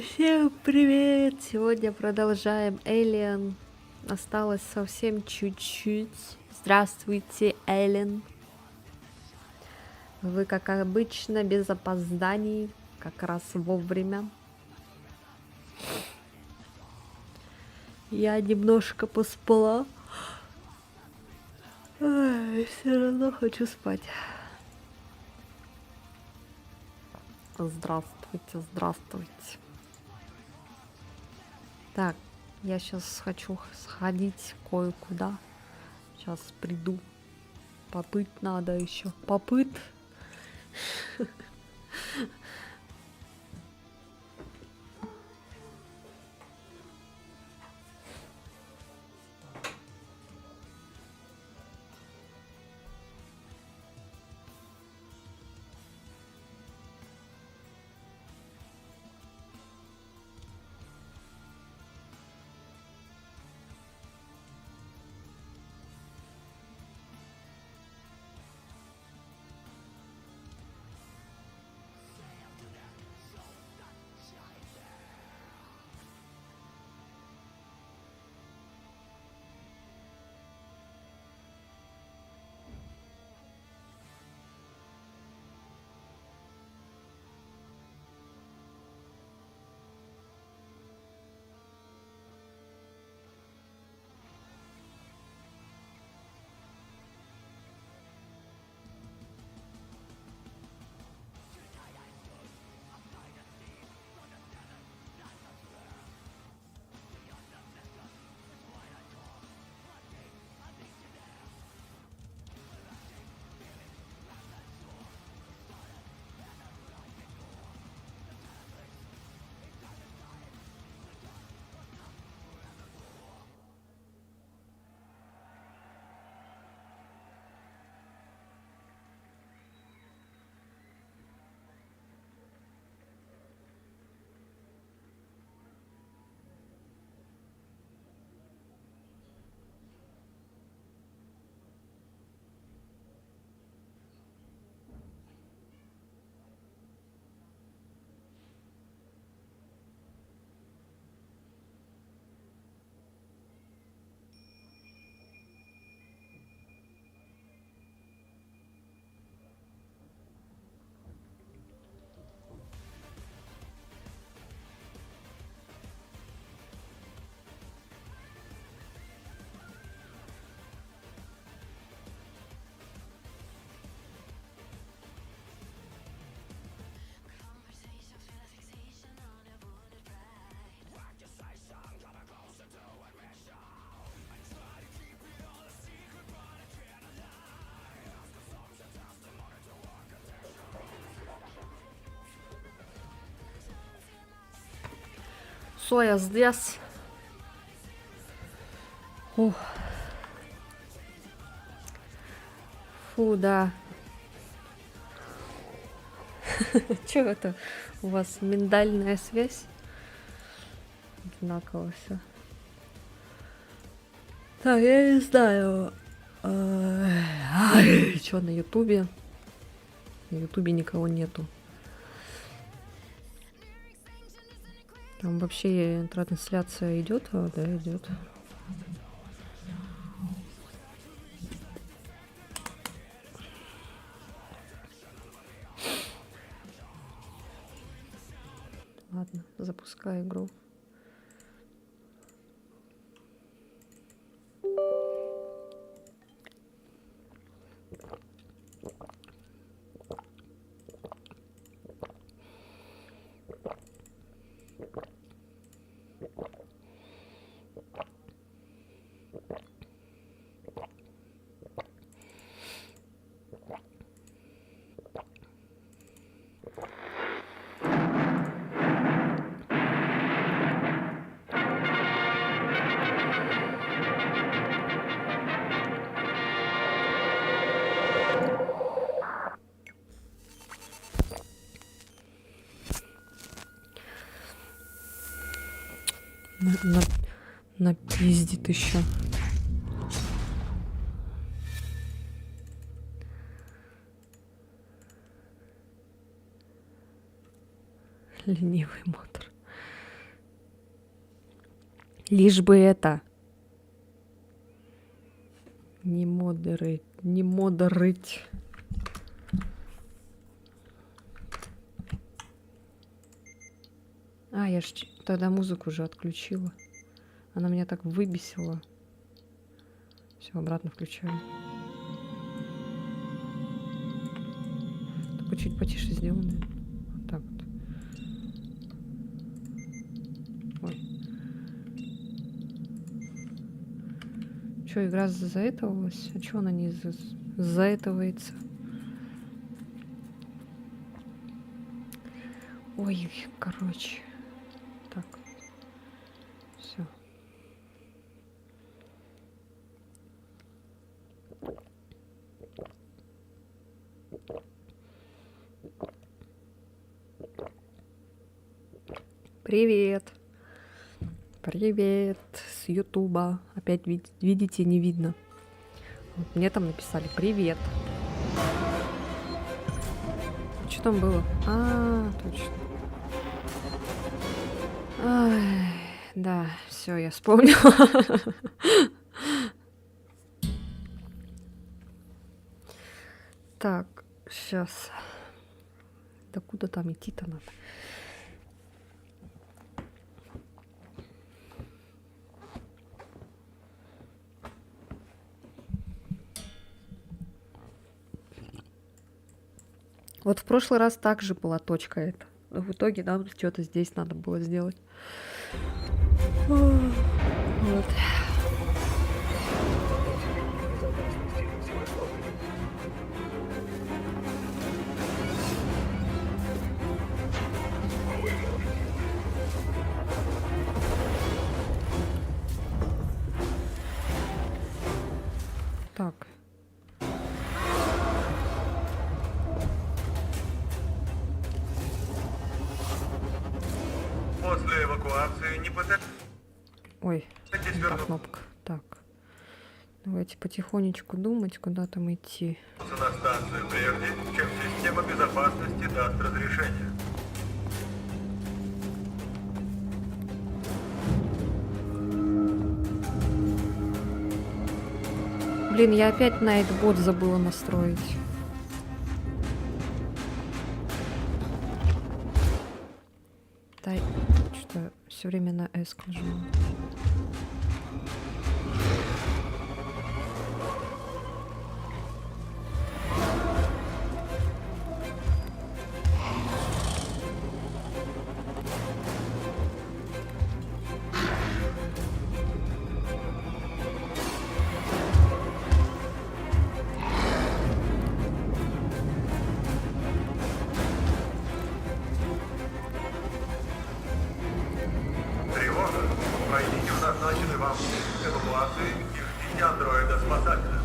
Всем привет! Сегодня продолжаем Alien. Осталось совсем чуть-чуть. Здравствуйте, Alien. Вы, как обычно, без опозданий, как раз вовремя. Я немножко поспала. Все равно хочу спать. Здравствуйте, здравствуйте. Так, я сейчас хочу сходить кое-куда. Сейчас приду. Попыть надо еще. Попыт. Я здесь. Ух. Фу, да. Чё это? У вас миндальная связь? Одинаково все. Так, я не знаю. Чё на Ютубе? На Ютубе никого нету. Там вообще трансляция идет, да, идет. Ладно, запускай игру. Напиздит еще. Ленивый мотор. Лишь бы это. Не модерить, не модерить. А, я ж тогда музыку уже отключила. Она меня так выбесила. Все, обратно включаю. Только чуть потише сделано. Вот так вот. Ой. Что, игра заэтовалась? А чё она не заэтовается? Ой, короче. Так. Все. Привет. Привет с Ютуба. Опять видите, не видно. Вот мне там написали привет. Что там было? А, точно. Ай, да, все, я вспомнила. Так, сейчас. Да куда там идти-то надо? Вот в прошлый раз также была точка эта. Но в итоге нам что-то здесь надо было сделать. Вот. Так. После эвакуации не пытайтесь Ой, не та вернуться кнопка. Так. Давайте потихонечку думать, куда там идти. на станцию прежде, чем система безопасности даст разрешение. Блин, я опять Nightbot забыла настроить. Да, что все время на S нажимаю. Тревога. Пройдите в назначенный вам пункт эвакуации и ждите андроида-спасателя.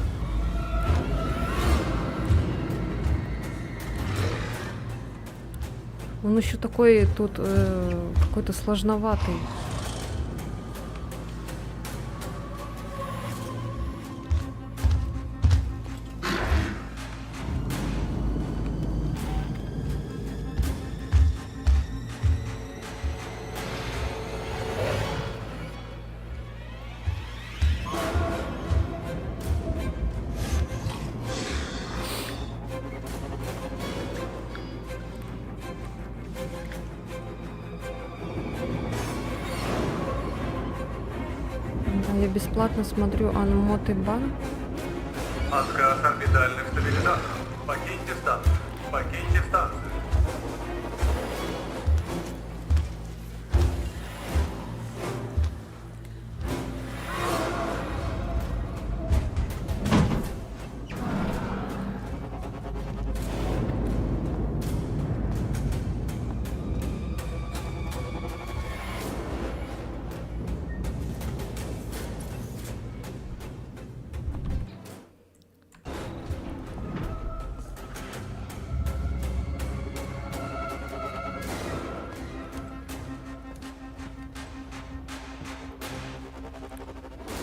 Он еще такой тут какой-то сложноватый. Да, я бесплатно смотрю Анмоты Бан. Отказ орбитальных стабилизаторов. Покиньте станцию. Покиньте станцию.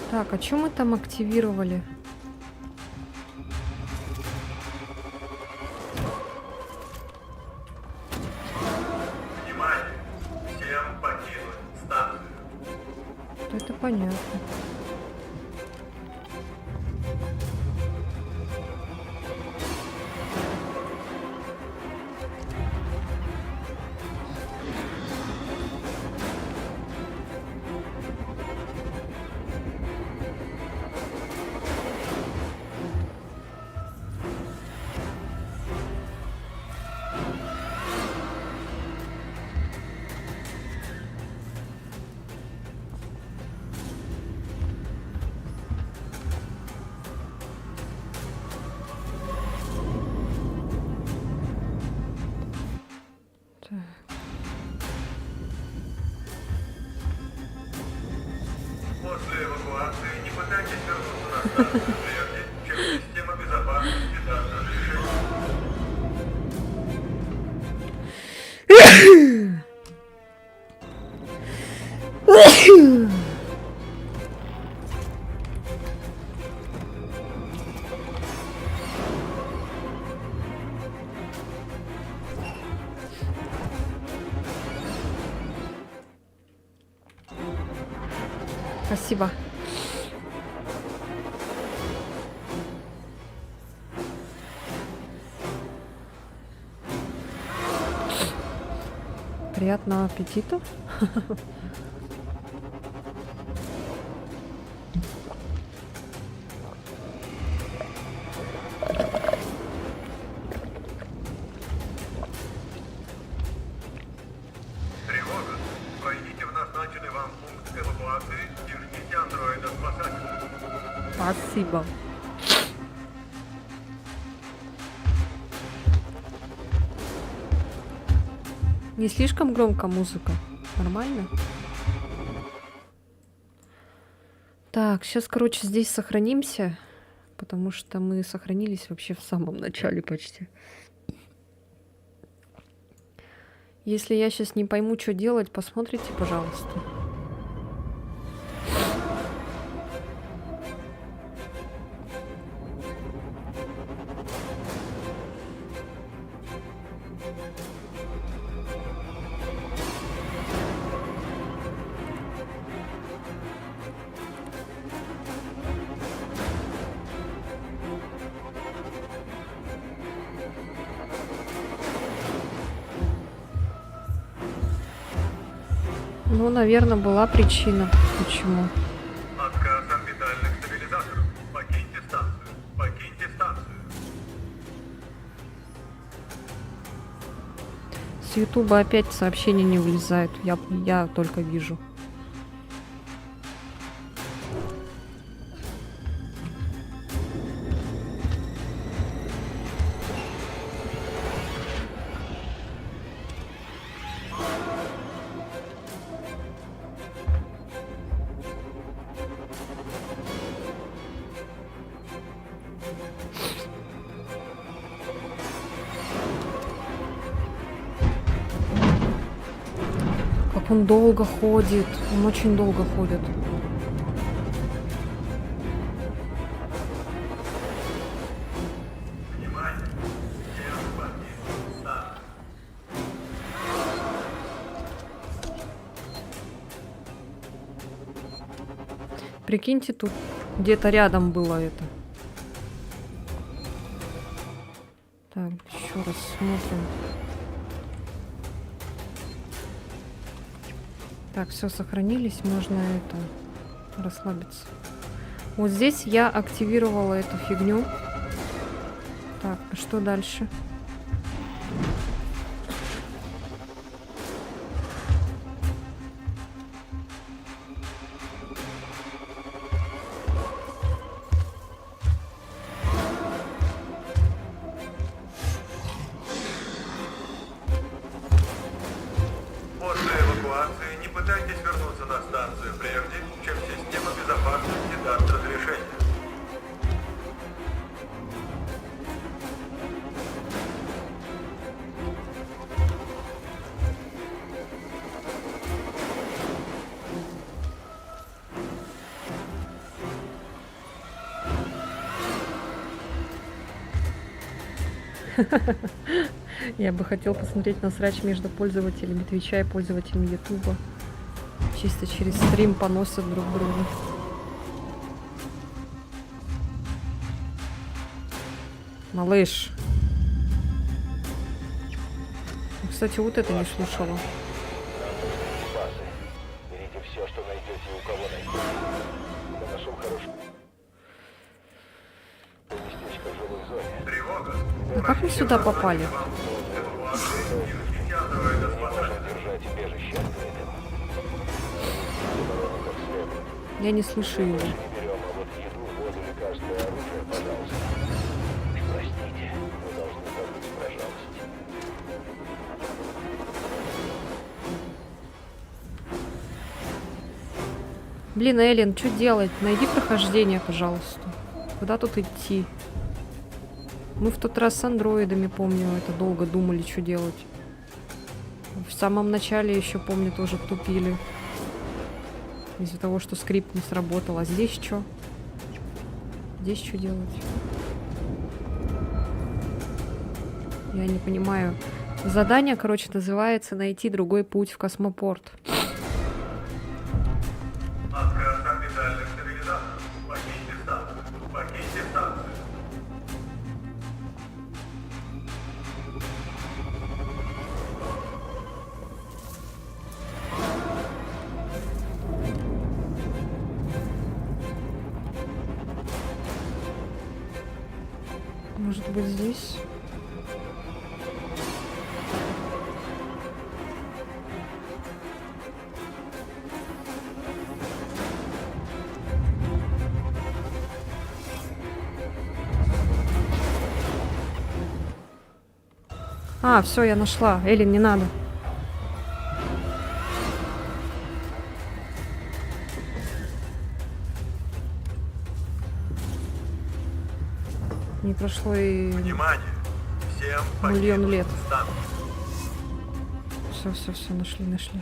Так, а что мы там активировали? Внимание! Всем покинуть станцию. Это понятно. Так. После эвакуации не пытайтесь вернуться на станцию, прежде чем система безопасности даст разрешение. Спасибо. Приятного аппетита. Тревога. Пройдите в назначенный вам пункт эвакуации и ждите андроида-спасателя. Спасибо. Не слишком громко музыка? Нормально? Так, сейчас, короче, здесь сохранимся, потому что мы сохранились вообще в самом начале почти. Если я сейчас не пойму, что делать, посмотрите, пожалуйста. Ну, наверное, была причина, почему. Отказ орбитальных стабилизаторов. Покиньте станцию. Покиньте станцию. С Ютуба опять сообщения не вылезают. Я только вижу. Как он долго ходит. Он очень долго ходит. Внимание. Всем покинуть станцию. Прикиньте, тут где-то рядом было это. Так, еще раз смотрим. Так, все, сохранились, можно это расслабиться. Вот здесь я активировала эту фигню. Так, а что дальше? После эвакуации не пытайтесь вернуться на станцию, прежде чем система безопасности даст разрешение. Я бы хотел посмотреть на срач между пользователями Твича и пользователями Ютуба. Чисто через стрим поносят друг друга. Малыш. Кстати, вот это не слушала. Берите все, что найдете, у кого найдете. Я нашел хорошее местечко в жилой зоне. Тревога. А как мы сюда попали? Можно держать убежище открытым. Как следует. Я не слышу его. Не берем, а вот еду, воду, лекарства и оружие, пожалуйста. Простите, мы должны забыть, пожалуйста. Блин, Эллен, что делать? Найди прохождение, пожалуйста. Куда тут идти? Мы в тот раз с андроидами, помню, это долго думали, что делать. В самом начале еще, помню, тоже тупили. Из-за того, что скрипт не сработал. А здесь что? Здесь что делать? Я не понимаю. Задание, короче, называется «Найти другой путь в космопорт». Отказ орбитальных стабилизаторов. Покиньте станцию. Покиньте станцию. Может быть, здесь? А, все, я нашла. Эллен, не надо. Не прошло и Внимание. Всем миллион покинуть лет. станцию. Все, нашли.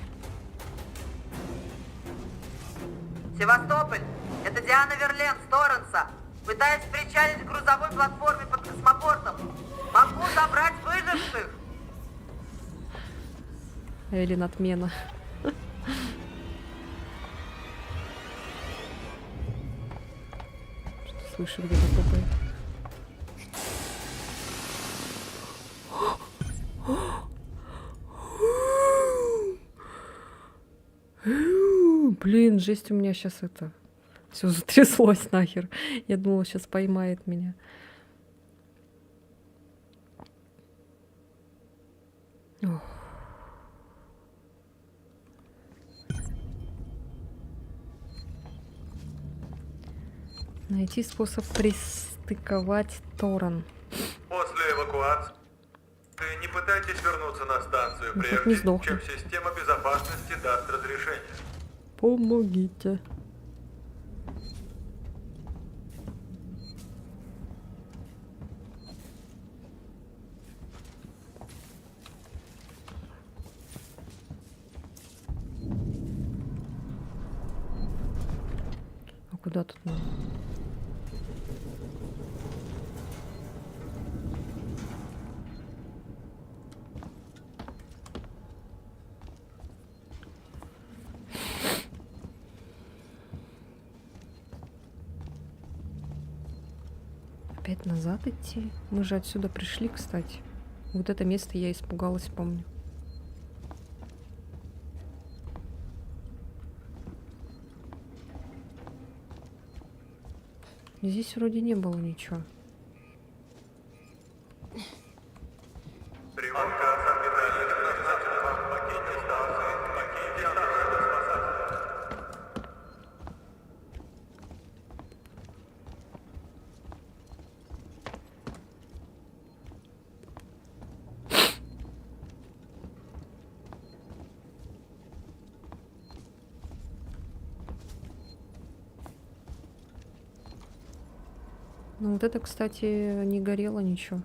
Севастополь, это Диана Верлен с Торренса. Пытаюсь причалить к грузовой платформе под космопортом. Могу забрать выживших. Эллен, отмена. Что слышу, где-то топает. Блин, жесть, у меня сейчас это... Все затряслось нахер. Я думала, сейчас поймает меня. Ох. Найти способ пристыковать Торрен. После эвакуации не пытайтесь вернуться на станцию, Ну, хоть не прежде сдохну. чем система безопасности даст разрешение. Помогите. А куда тут надо? Опять назад идти? Мы же отсюда пришли, кстати. Вот это место я испугалась, помню. Здесь вроде не было ничего. Тревога от орбитальных стабилизаторов. Покиньте станцию. Покиньте станцию. Ну вот это, кстати, не горело ничего.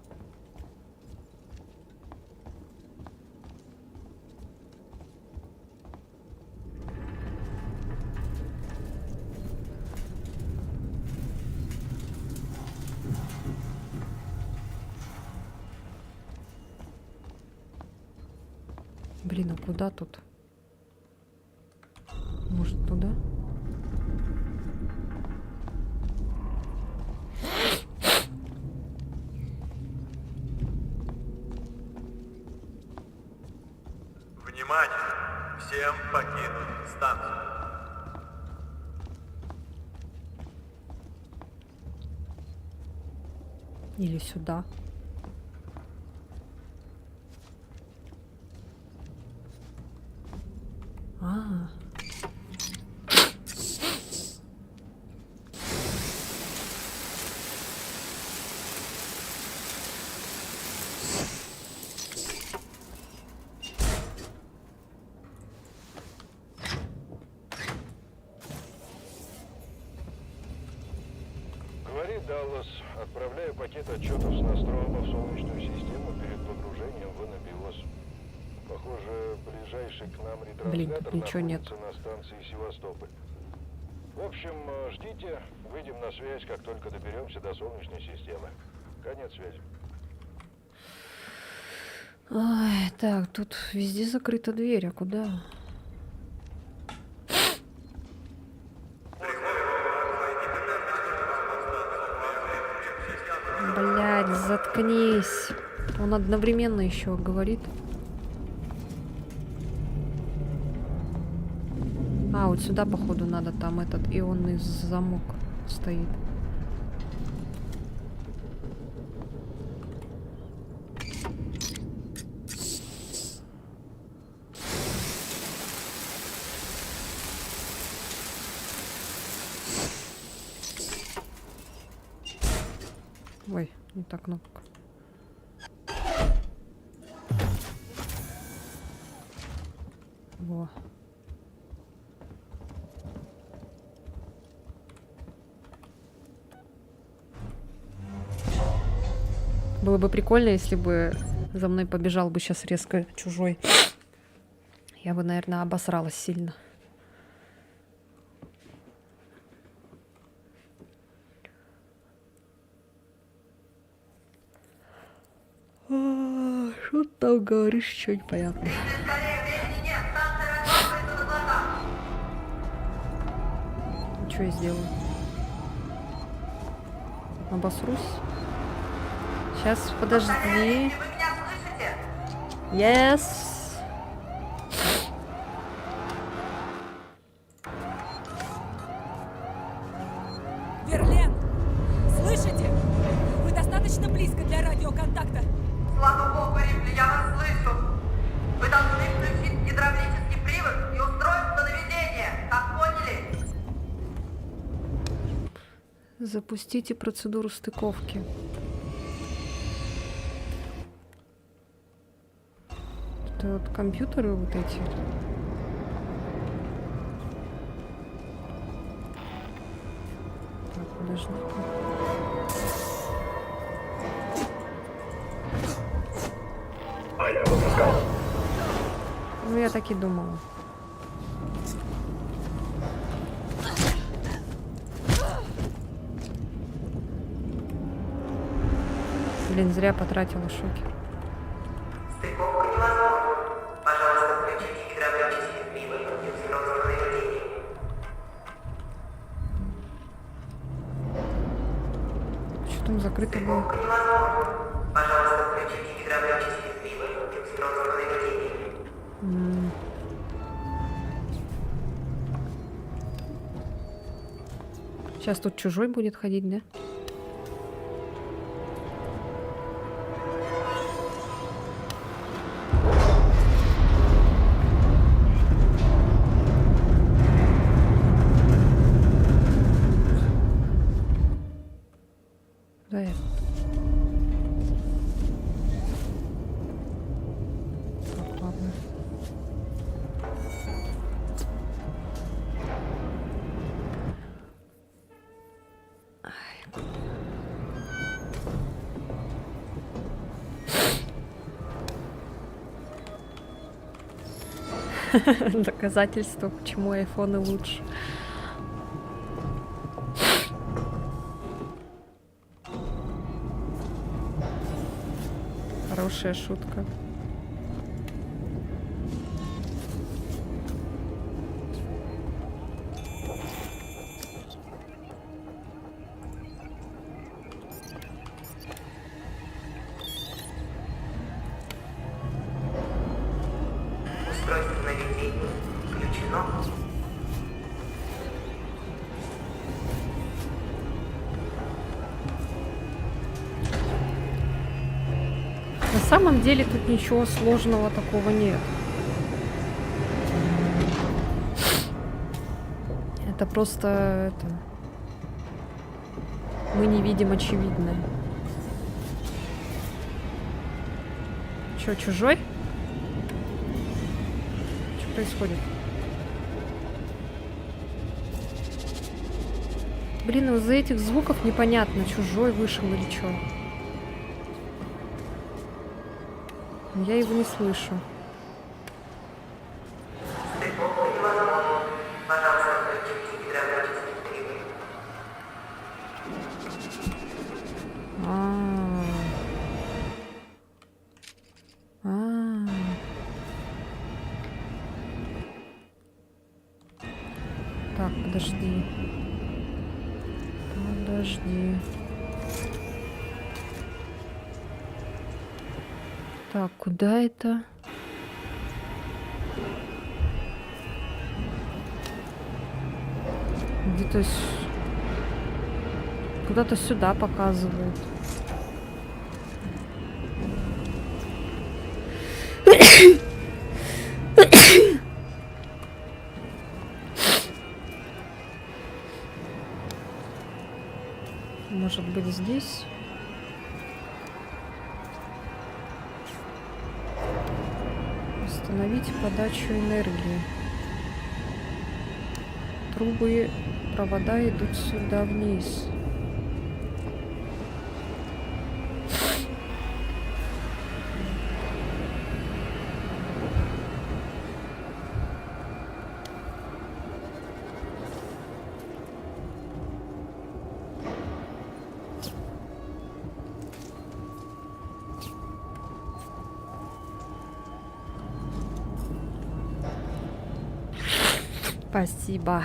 Блин, а куда тут? Внимание! Всем покинуть станцию. Или сюда. А. Говорит Даллас, отправляю пакет отчетов с Нострома в Солнечную систему перед погружением в Анабиос. Похоже, ближайший к нам Блин, ретранслятор тут ничего нет. находится на станции Севастополь. В общем, ждите, выйдем на связь, как только доберемся до Солнечной системы. Конец связи. Ай, так, тут везде закрыта дверь, а куда? Блядь, заткнись. Он одновременно еще говорит. А, вот сюда, походу, надо, там этот ионный замок стоит. Ой, не та кнопка. Во. Было бы прикольно, если бы за мной побежал бы сейчас резко чужой. Я бы, наверное, обосралась сильно. Что ты там говоришь, что непонятно. Скорее, времени нет, станция разматывается на глазах. Что я сделаю? Обосрусь? Сейчас, подожди. Повторяю, вы меня слышите? Yes. Верлен! Слышите? Вы достаточно близко для радиоконтакта. Слава богу, Рипли, я вас слышу. Вы должны включить гидравлический привод и устройство наведения. Так поняли? Запустите процедуру стыковки. Это вот компьютеры вот эти. Так, подожди. Ну, я так и думала. Блин, зря потратила шокер. Стыковка невозможна. Пожалуйста, включите гидравлический привод и устройство наведения. Что там закрыто было? Стыковка невозможна. Пожалуйста, включите гидравлический привод и устройство наведения. Сейчас тут чужой будет ходить, да? Да, я. Так, ладно. Доказательство, почему айфоны лучше. Хорошая шутка. Устройство самом деле тут ничего сложного такого нет. Это просто это... Мы не видим очевидное. Чё, чужой? Что происходит? Блин, из-за этих звуков непонятно, чужой вышел или чё. Я его не слышу. Стыковка невозможна. Пожалуйста, включите гидравлический триггер. Так, подожди. Подожди. Так, куда это? Где-то куда-то сюда показывает. Может быть, здесь? Остановить подачу энергии. Трубы, провода идут сюда вниз. Спасибо.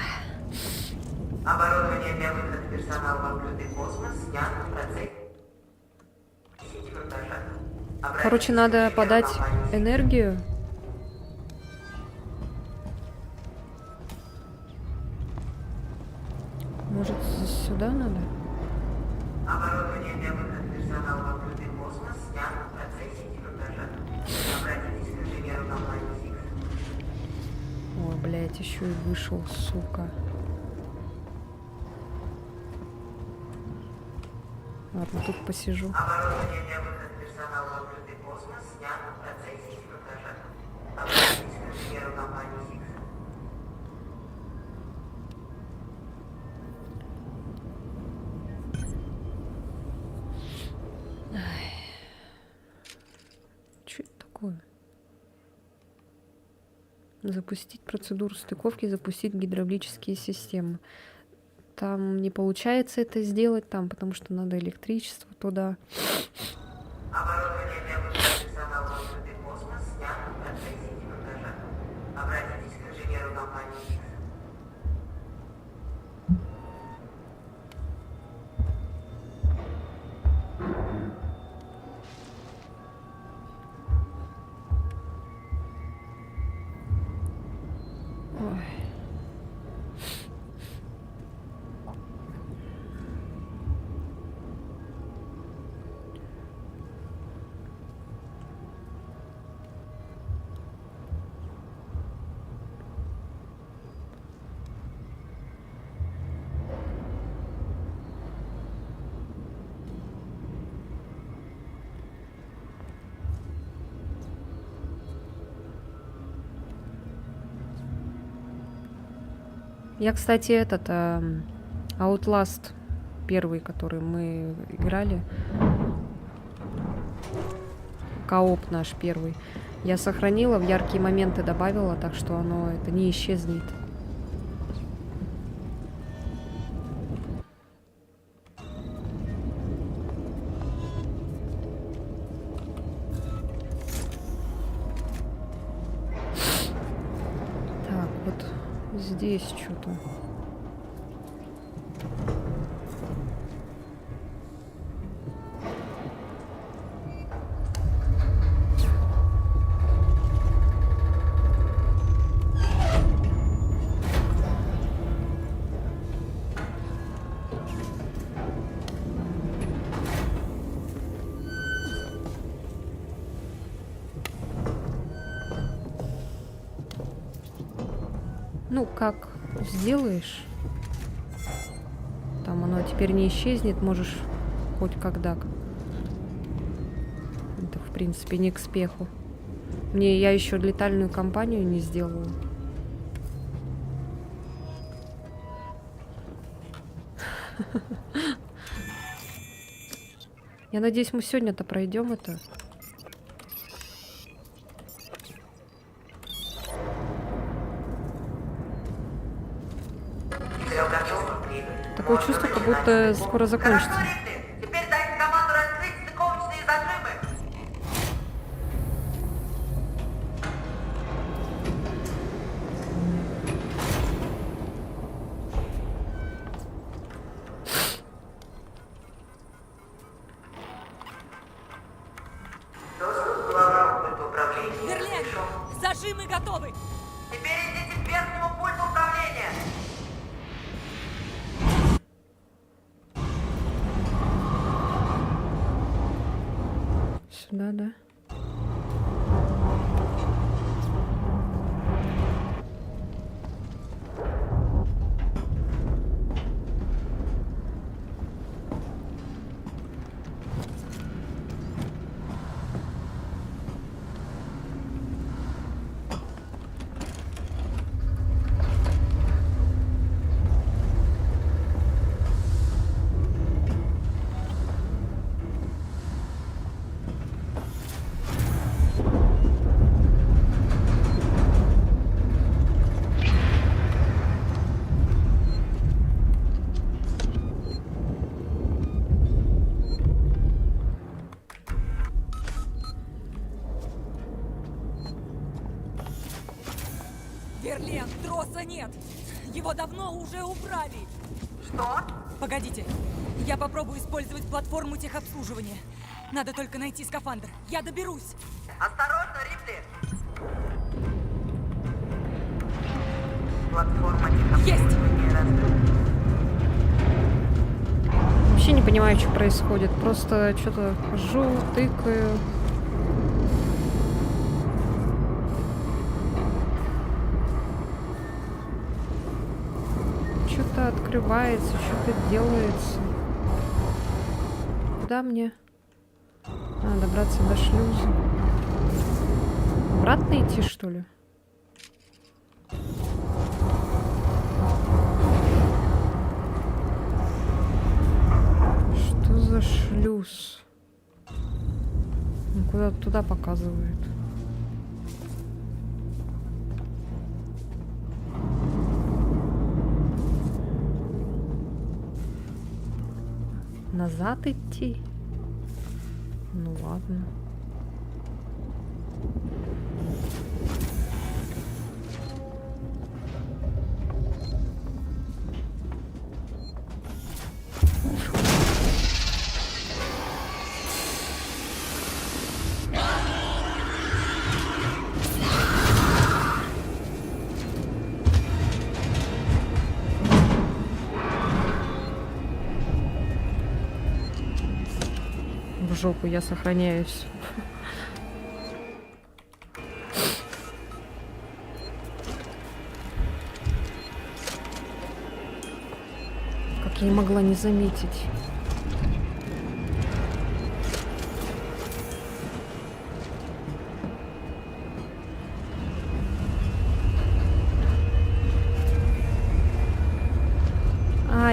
Оборудование для выхода персонала в открытый космос снято в процессе монтажа. Короче, надо подать энергию. Может, сюда надо? Оборудование для выхода персонала в открытый космос снято в процессе монтажа. Обратитесь к инженеру компании Six. Ой, блядь, еще и вышел, сука. Ладно, тут посижу. Оборудование для выхода персонала в открытый космос снято в процессе монтажа. Обратитесь к инженеру компании Six. Что это такое? Запустить процедуру стыковки, запустить гидравлические системы. Там не получается это сделать, там, потому что надо электричество туда. Оборудование для выхода персонала в открытый космос снято в процессе демонтажа. Обратитесь к инженеру компании Six. Ой. Я, кстати, этот Outlast первый, который мы играли, кооп наш первый, я сохранила, в яркие моменты добавила, так что оно это не исчезнет. Так, вот здесь что-то. Ну, как сделаешь, там оно теперь не исчезнет, можешь хоть когда. Это, в принципе, не к спеху. Я еще летальную кампанию не сделала. Я надеюсь, мы сегодня-то пройдем это. Все готово, прибыль. Такое чувство, как будто скоро закончится. Хорошо, Рипли. Теперь дайте команду раскрыть стыковочные зажимы. Доступ к главному пульту управления. Верлен, зажимы готовы. Теперь идите к верхнему пульту управления. Сюда, да? Верлен, троса нет. Его давно уже убрали. Что? Погодите, я попробую использовать платформу техобслуживания. Надо только найти скафандр. Я доберусь. Осторожно, Рипли. Платформа техобслуживания раскрыта. Вообще не понимаю, что происходит. Просто что-то хожу, тыкаю. Что-то открывается, что-то делается. Куда мне? Добраться до шлюза. Обратно идти, что ли? Что за шлюз? Куда-то туда показывает. Назад идти? Ну ладно. В жопу, я сохраняюсь. Как я и могла не заметить.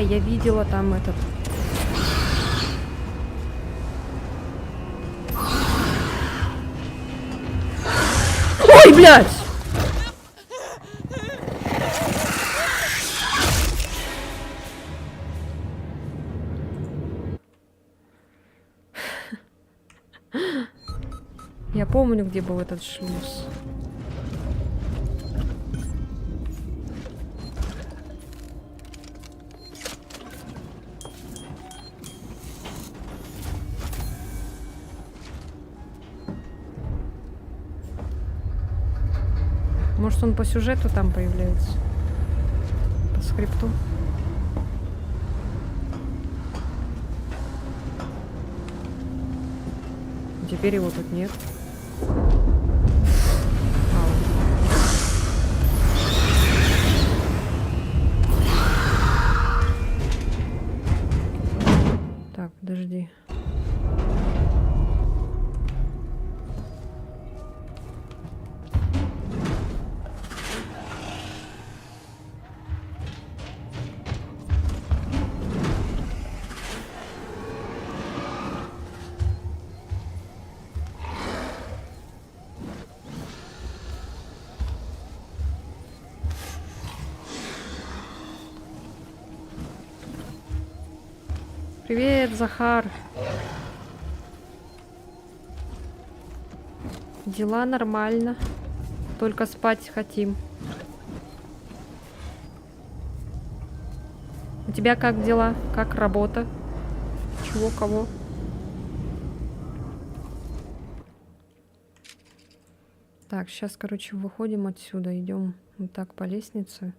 Я видела там этот. Ой, блядь! Я помню, где был этот шлюз. Может, он по сюжету там появляется? По скрипту? Теперь его тут нет. подожди. Привет, Захар. Дела нормально. Только спать хотим. У тебя как дела? Как работа? Чего, кого? Так, сейчас, короче, выходим отсюда. Идем вот так по лестнице.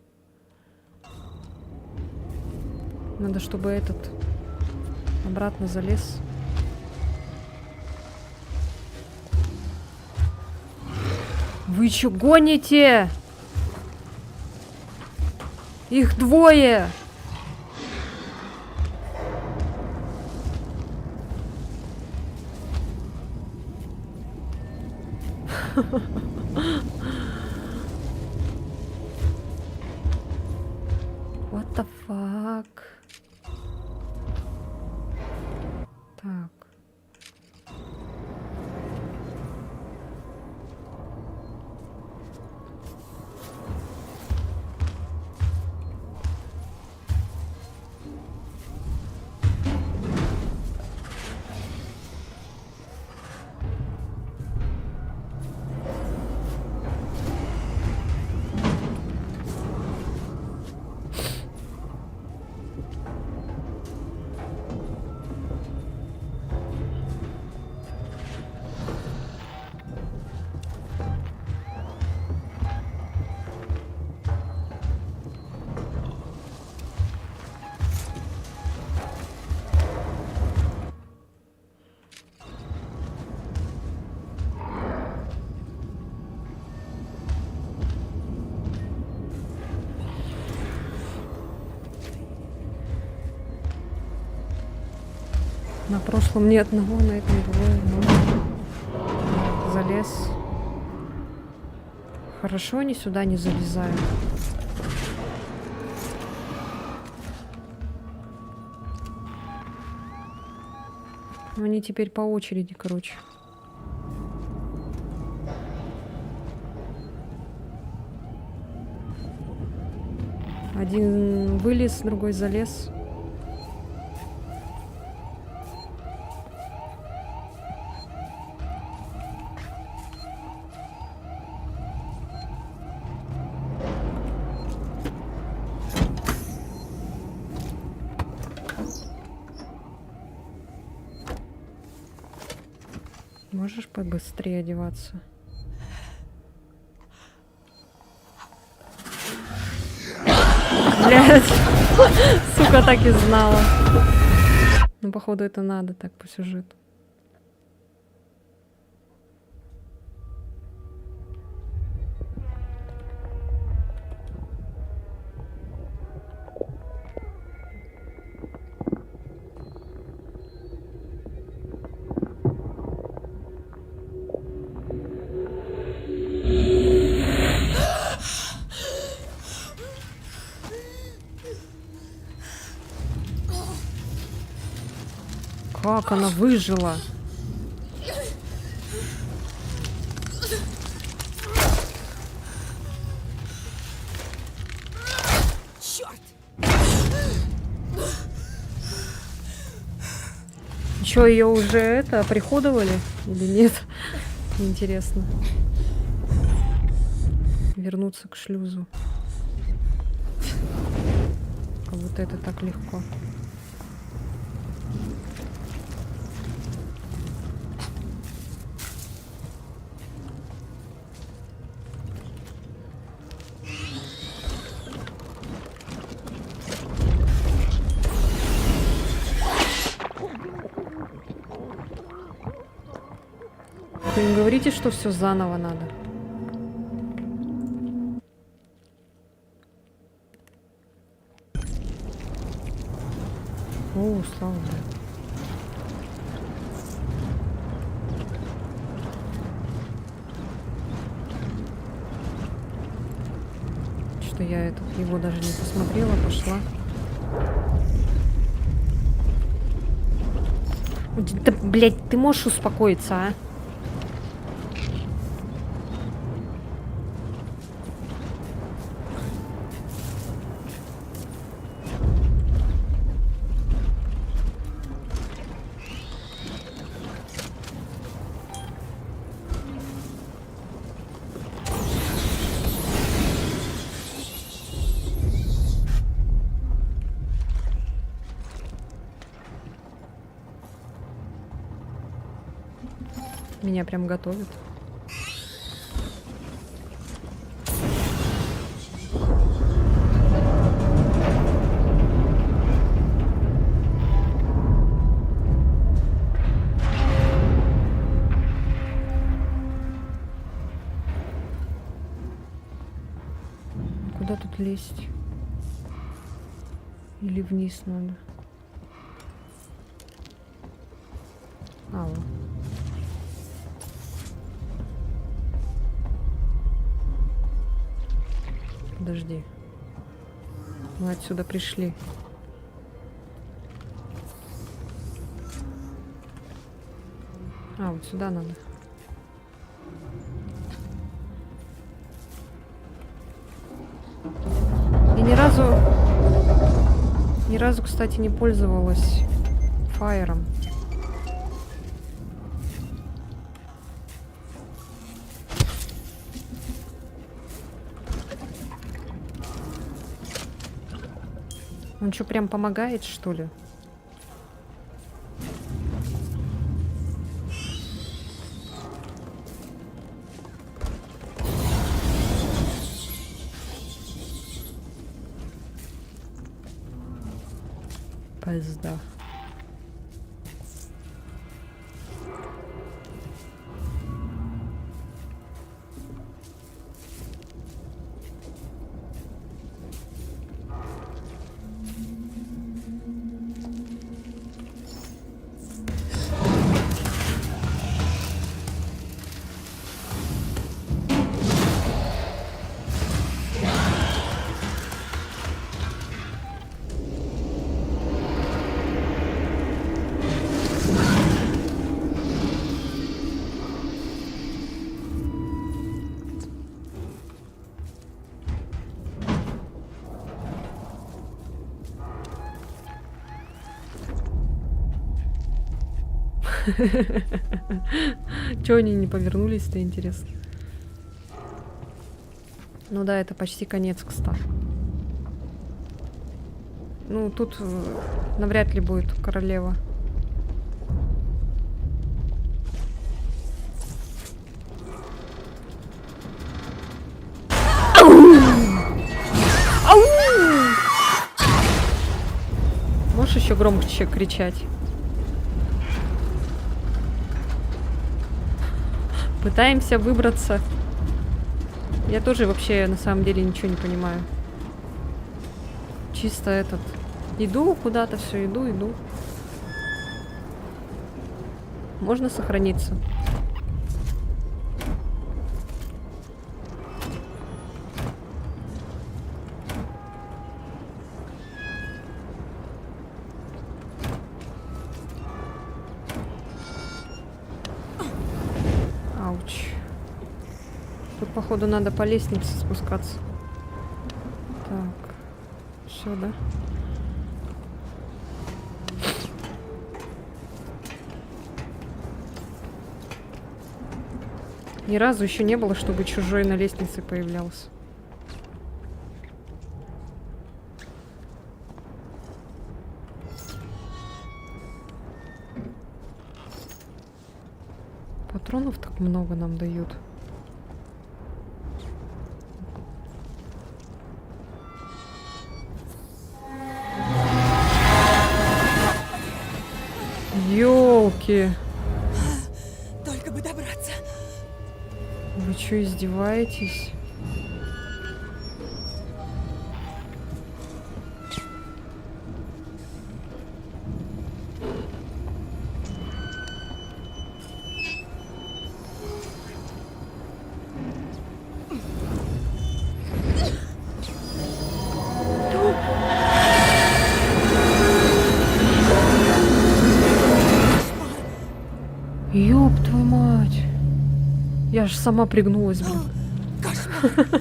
Надо, чтобы этот обратно залез. Вы чё гоните? Их двое! What the fuck? Так. На прошлом ни одного, на этом двое. Ну, залез. Хорошо, они сюда не залезают. Ну, они теперь по очереди, короче. Один вылез, другой залез. Можешь побыстрее одеваться? Блядь, сука, так и знала. Ну, походу, это надо так по сюжету. Как она выжила? Черт! Чё, ее уже это оприходовали или нет? Интересно. Вернуться к шлюзу. Как будто это так легко. Вы не говорите, что все заново надо. О, слава богу. что я его даже не посмотрела, пошла. Да, блядь, ты можешь успокоиться, а? Меня прям готовят. Куда тут лезть? Или вниз надо? А, вот. Подожди. Мы отсюда пришли. А, вот сюда надо. Я ни разу, кстати, не пользовалась фаером. Он что, прям помогает, что ли? Пизда. Чего они не повернулись-то, интересно? Ну да, это почти конец, кстати. Ну, тут навряд ли будет королева. Можешь еще громче кричать? Пытаемся выбраться. Я тоже вообще на самом деле ничего не понимаю. Чисто иду куда-то, все, иду. Можно сохраниться. Ауч. Тут, походу, надо по лестнице спускаться. Так. Все, да? Ни разу еще не было, чтобы чужой на лестнице появлялся. Патронов так много нам дают. Ёлки! Только бы добраться. Вы что, издеваетесь? Ёб твою мать. Я ж сама пригнулась, блин. Кошмар.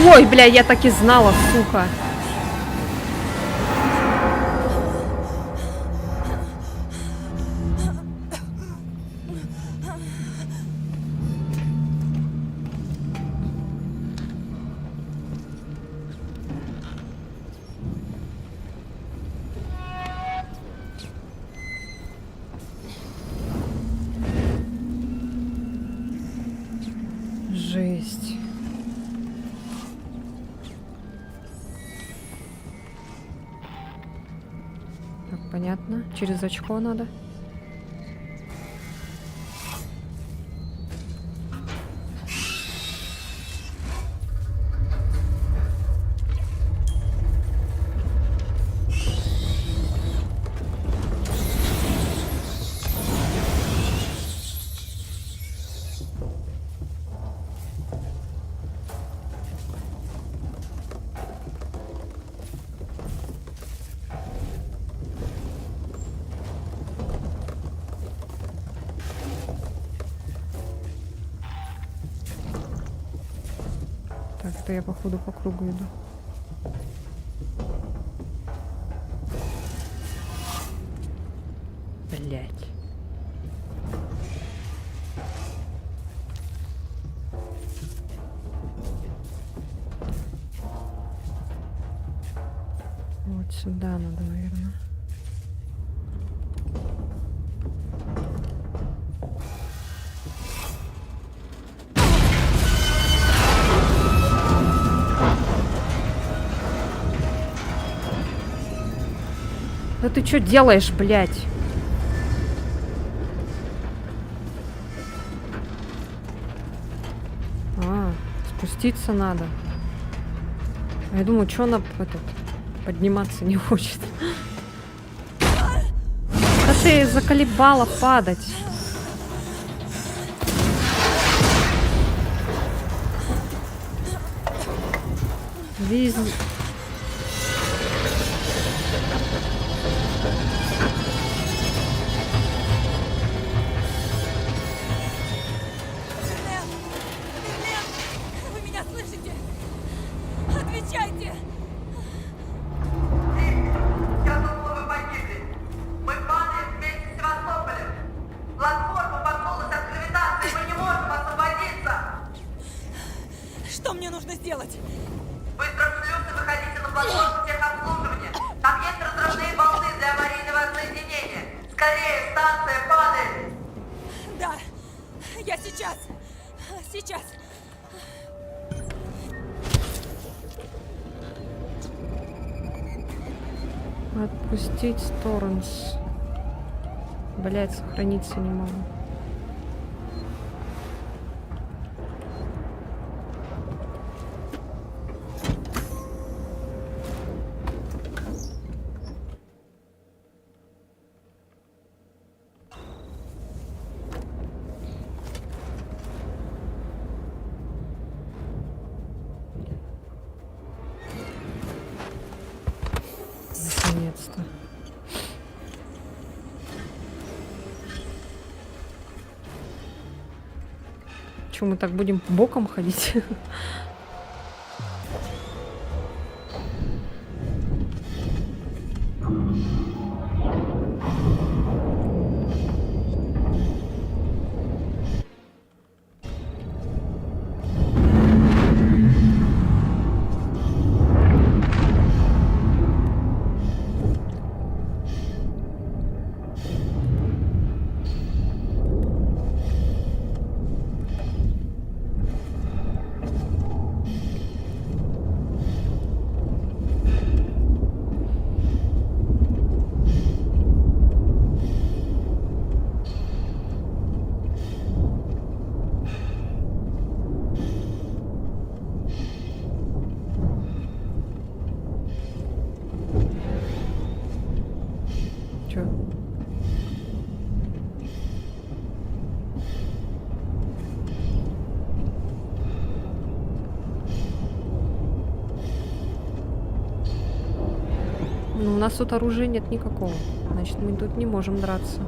Ой, бля, я так и знала, сука. Жесть. Так, понятно. Через очко надо. Так, это я походу по кругу иду. Блять. Вот сюда надо, наверное. Да ты что делаешь, блядь? А, спуститься надо. А я думаю, что она подниматься не хочет. Да ты заколебала падать. Везде. Вы меня слышите? Отвечайте! Я думала, вы погибли. Мы падаем вместе с Севастополем. Платформа поднулась от гравитации, мы не можем освободиться. Что мне нужно сделать? Быстро в шлюз и выходите на платформу техобслуживания. Там есть разрывные болты для аварийного соединения. Скорее, станция падает. Да, я сейчас. Сейчас. Отпустить Торренс. Блять, сохраниться не могу. Наконец-то. Че, мы так будем боком ходить? Ну, у нас тут оружия нет никакого. Значит, мы тут не можем драться.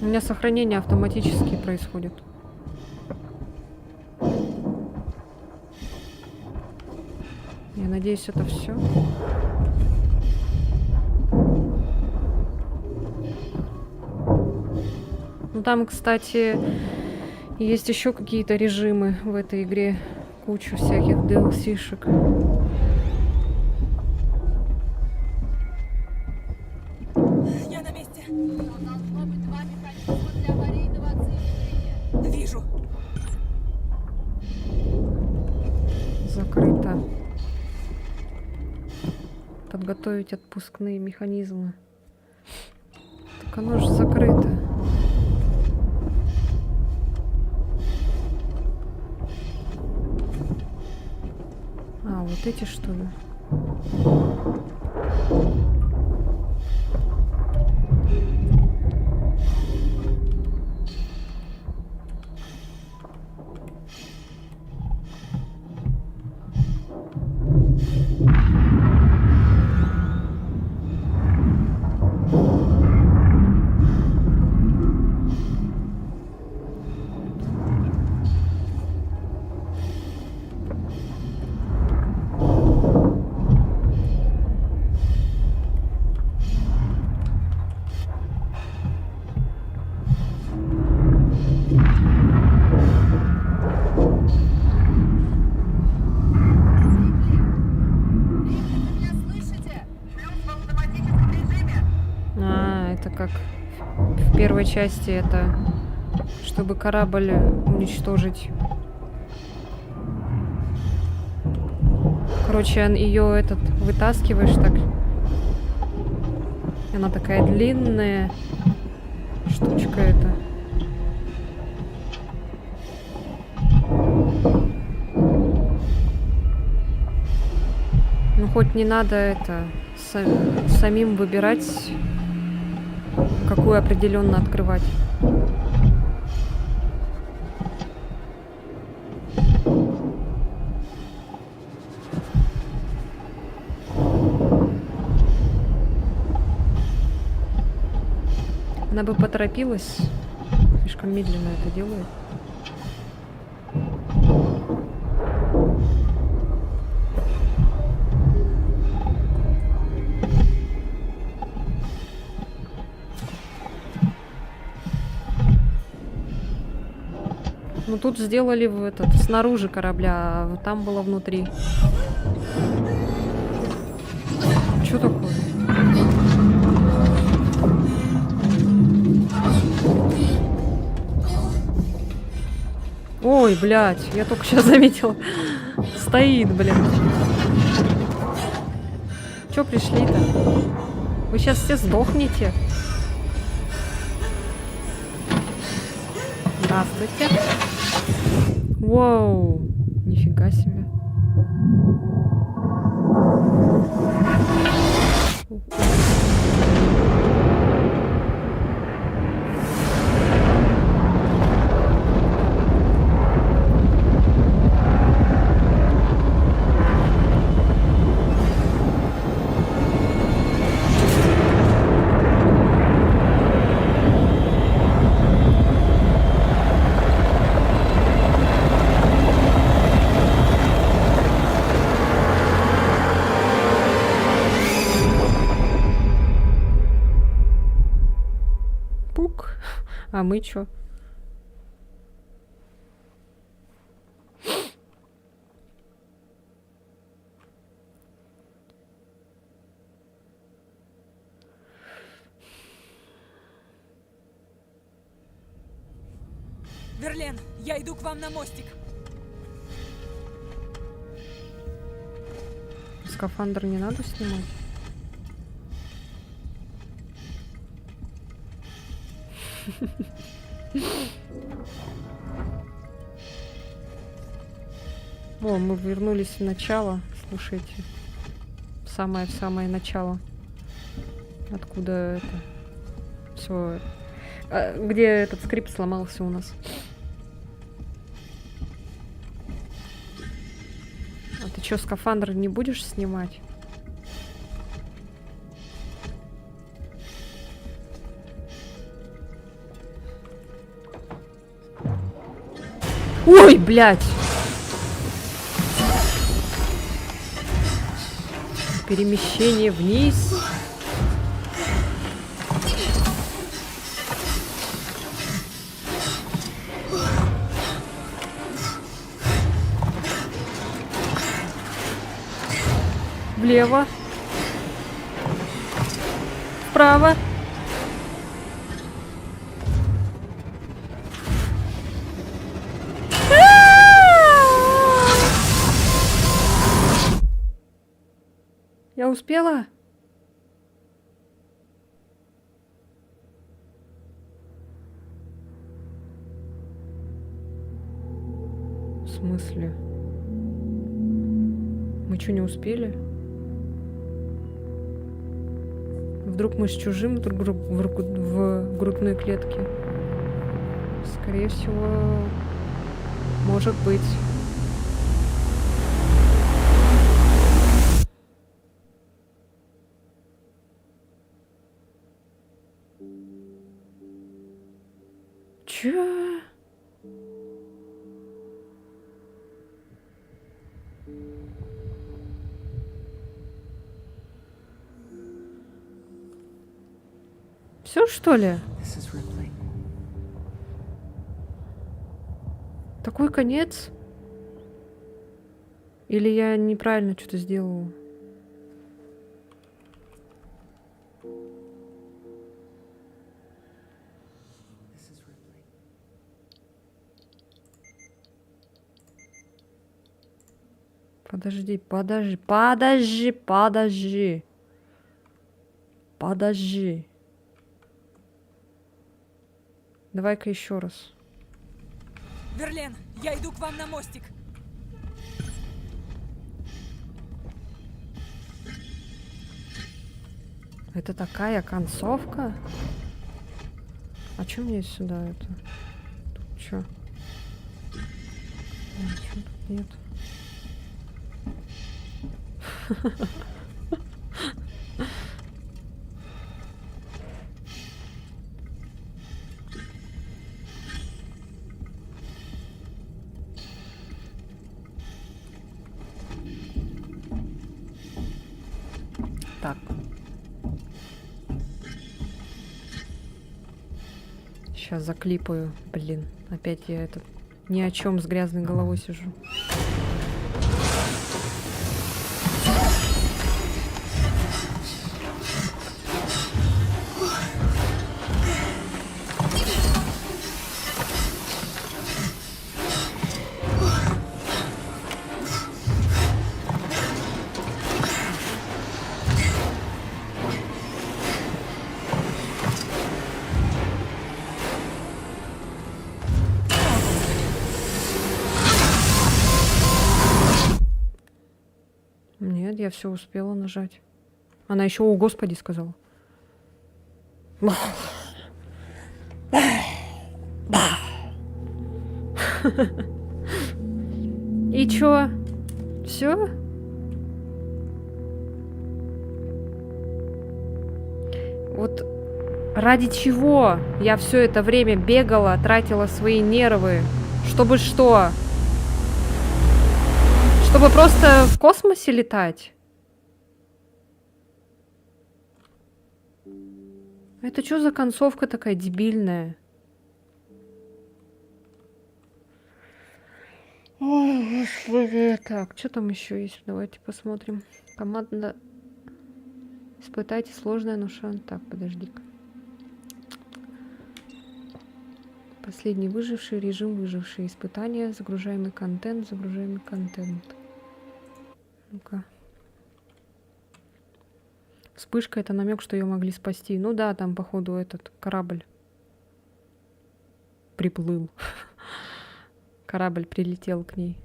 У меня сохранение автоматически происходит. Я надеюсь, это все. Ну там, кстати, есть еще какие-то режимы в этой игре. Кучу всяких DLC-шек. Я на месте. Должно быть два механизма для аварийного отцепления. Вижу. Закрыто. Подготовить отпускные механизмы. Так оно же закрыто. А, вот эти что ли? Меня слышите? Плюс в автоматическом режиме. А, это как в первой части, это чтобы корабль уничтожить. Короче, ее этот вытаскиваешь так. Она такая длинная штучка эта. Ну хоть не надо это самим выбирать, какую определенно открывать. Она бы поторопилась, слишком медленно это делает. Ну тут сделали в этот снаружи корабля, а вот там было внутри. Что такое? Ой, блядь, я только сейчас заметила. Стоит, блин. Чё пришли-то? Вы сейчас все сдохнете. Здравствуйте. Воу, нифига себе. Пук. А мы чё? Верлен, я иду к вам на мостик. Скафандр не надо снимать? О, мы вернулись в начало. Слушайте. В самое начало. Откуда это? Все. Где этот скрипт сломался у нас? А ты чё, скафандр не будешь снимать? Ой, блядь! Перемещение вниз. Влево. Вправо. Я успела? В смысле? Мы что, не успели? Вдруг мы с чужим в грудной клетке? Скорее всего, может быть. Чё? Все, что ли? Такой конец? Или я неправильно что-то сделала? Подожди. Давай-ка еще раз. Верлен, я иду к вам на мостик. Это такая концовка? А чё мне сюда это? Тут чё? Ничего тут нет. Так. Сейчас заклипаю. Блин, опять я этот ни о чем с грязной головой сижу. Нет, я все успела нажать. Она еще «О, Господи» сказала. И чё? Все? Вот ради чего я все это время бегала, тратила свои нервы? Чтобы что? Чтобы просто в космосе летать? Это что за концовка такая дебильная? Ой, господи. Так, что там еще есть? Давайте посмотрим. Команда... Испытайте сложное, но шанс. Так, подожди-ка. Последний выживший, режим выживший. Испытания, загружаемый контент. Ну-ка. Вспышка — это намек, что ее могли спасти. Ну да, там, походу, этот корабль. приплыл. Корабль прилетел к ней.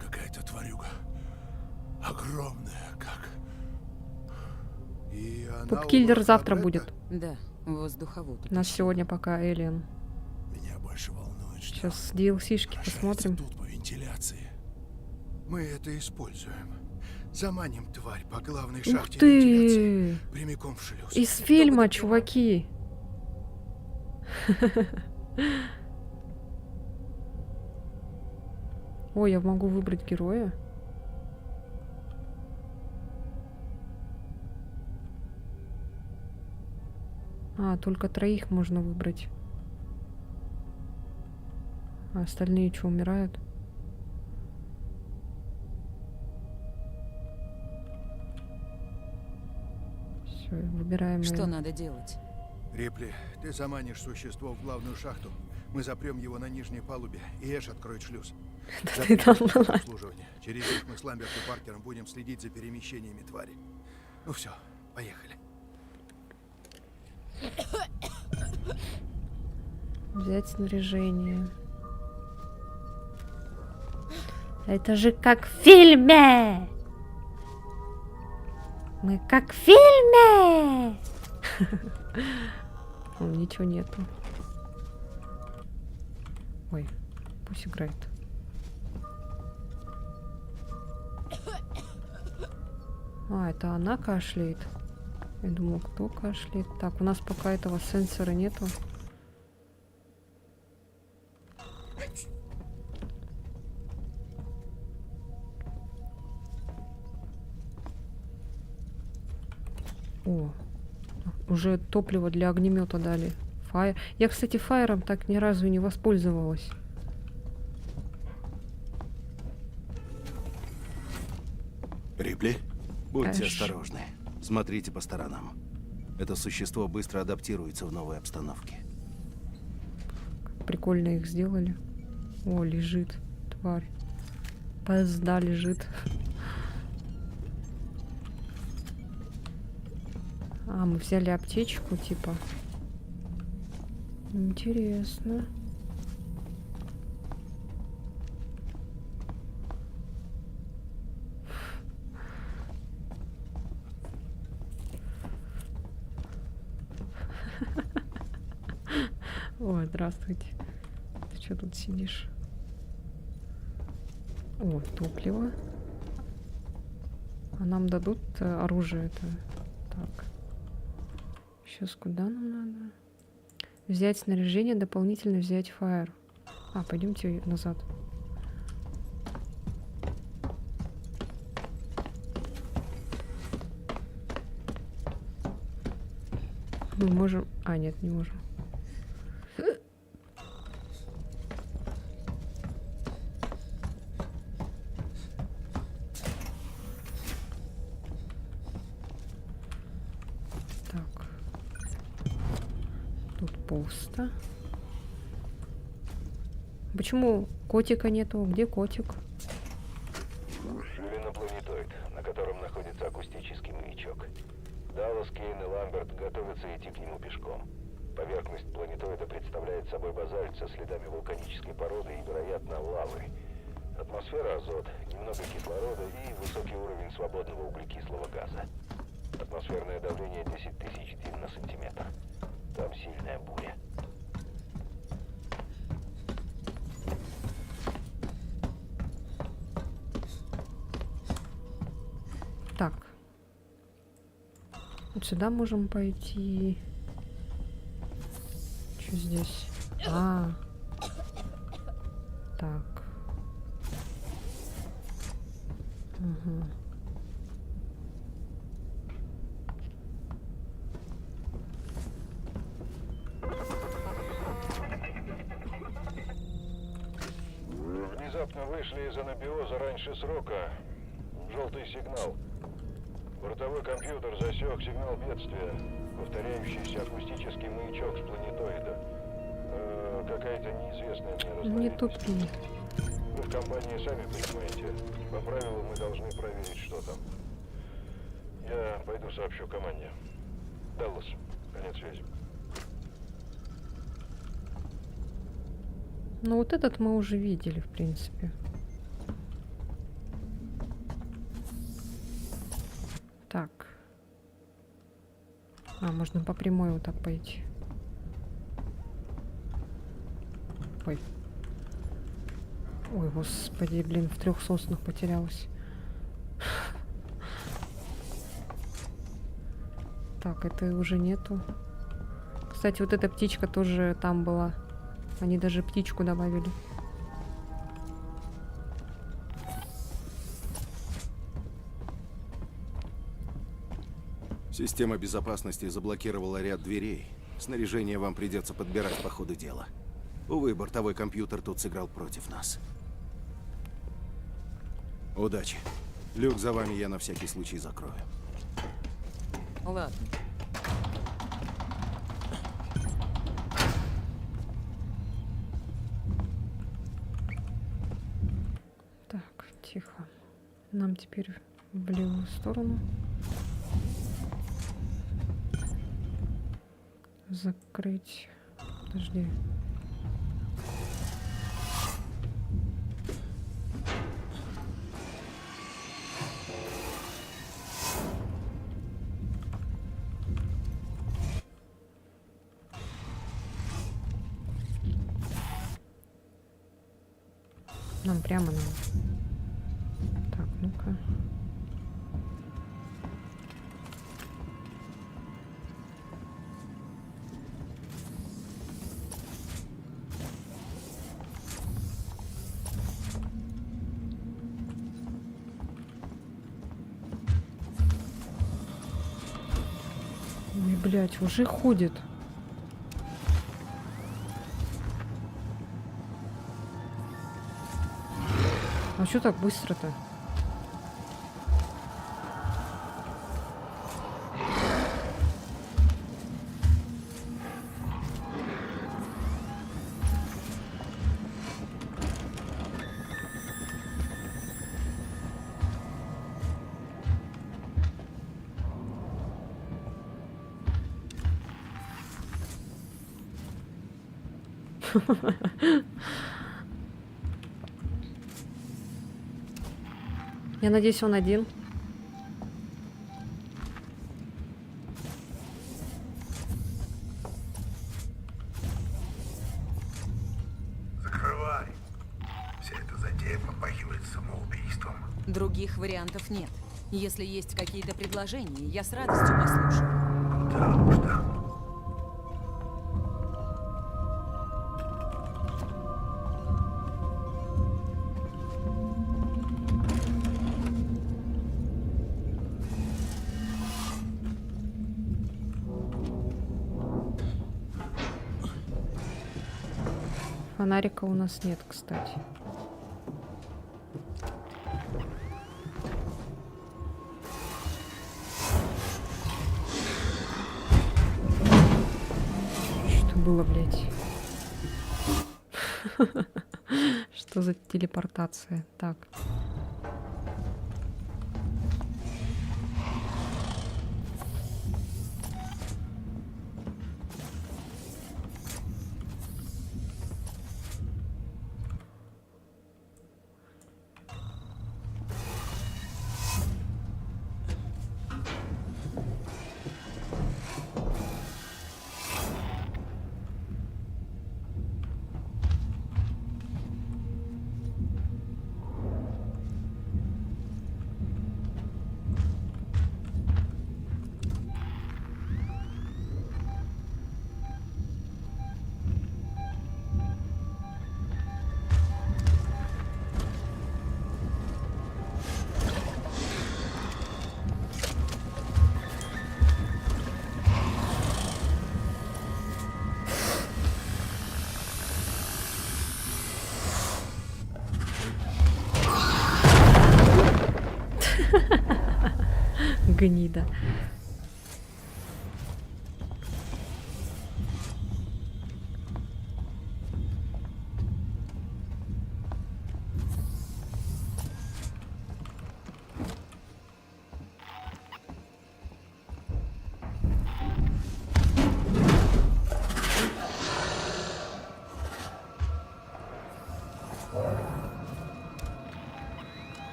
Какая-то тварюга. Огромная, как. И она Пупкиллер у завтра Лабретта? будет. Да, воздуховод. У нас сегодня пока Alien. Меня больше волнует, что Сейчас DLC-шки вращается посмотрим. тут по вентиляции. Мы это используем. Заманим тварь по главной Ух шахте вентиляции. ты! Прямиком в шлюз. Из фильма, чуваки! Ой, я могу выбрать героя. А, только 3 можно выбрать. А остальные что, умирают? Все, выбираем. Что её. надо делать? Рипли, ты заманишь существо в главную шахту. Мы запрем его на нижней палубе, и Эш откроет шлюз. Ты там была. Обслуживание. Через них мы с Ламберт и Паркером будем следить за перемещениями твари. Ну все, поехали. Взять снаряжение. Это же как в фильме! Мы как в фильме! Ничего нету. Ой, пусть играет. А, это она кашляет. Я думала, кто кашляет. Так, у нас пока этого сенсора нету. О, уже топливо для огнемета дали. Фаер. Я, кстати, фаером так ни разу и не воспользовалась. Рипли, будьте Эш. осторожны. Смотрите по сторонам. Это существо быстро адаптируется в новой обстановке. Прикольно их сделали. О, лежит, тварь. Пизда лежит. А, мы взяли аптечку, типа. Интересно. О, здравствуйте. Ты что тут сидишь? О, топливо. А нам дадут оружие это. Так. Сейчас куда нам надо? Взять снаряжение, дополнительно взять фаер. А, пойдемте назад. Мы можем... А, нет, не можем. Так. Тут пусто. Почему котика нету? Где котик? Люлинопланетоид, на котором находится акустический маячок. Даллас, Кейн и Ламберт готовятся идти к нему пешком. Поверхность планетоида представляет собой базальт со следами вулканической породы и, вероятно, лавы. Атмосфера азот, немного кислорода и высокий уровень свободного углекислого газа. Атмосферное давление 10 тысяч дюйм на сантиметр. Там сильная буря. Так. Вот сюда можем пойти. Что здесь? А. Так. Угу. Внезапно вышли из анабиоза раньше срока. Желтый сигнал. Бортовой компьютер засек сигнал бедствия. Повторяющийся акустический маячок с планетоида. Какая-то неизвестная мне разновидность. Не тупи. Вы в компании сами понимаете. По правилам мы должны проверить, что там. Я пойду сообщу команде. Даллас, конец связи. Ну вот этот мы уже видели, в принципе. Так. А, можно по прямой вот так пойти. Ой. Ой, господи, блин, в 3 соснах потерялась. Так, это уже нету. Кстати, вот эта птичка тоже там была. Они даже птичку добавили. Система безопасности заблокировала ряд дверей. Снаряжение вам придется подбирать по ходу дела. Увы, бортовой компьютер тут сыграл против нас. Удачи. Люк за вами я на всякий случай закрою. Ладно. Так, тихо. Нам теперь в левую сторону. Закрыть. Подожди. Нам прямо надо. Так, ну-ка. Ой, блядь, уже ходит. А что так быстро-то? Я надеюсь, он один. Закрывай. Вся эта затея попахивает самоубийством. Других вариантов нет. Если есть какие-то предложения, я с радостью послушаю. Потому что... Фонарика у нас нет, кстати. Что было, блядь? Что за телепортация? Так. Гнида.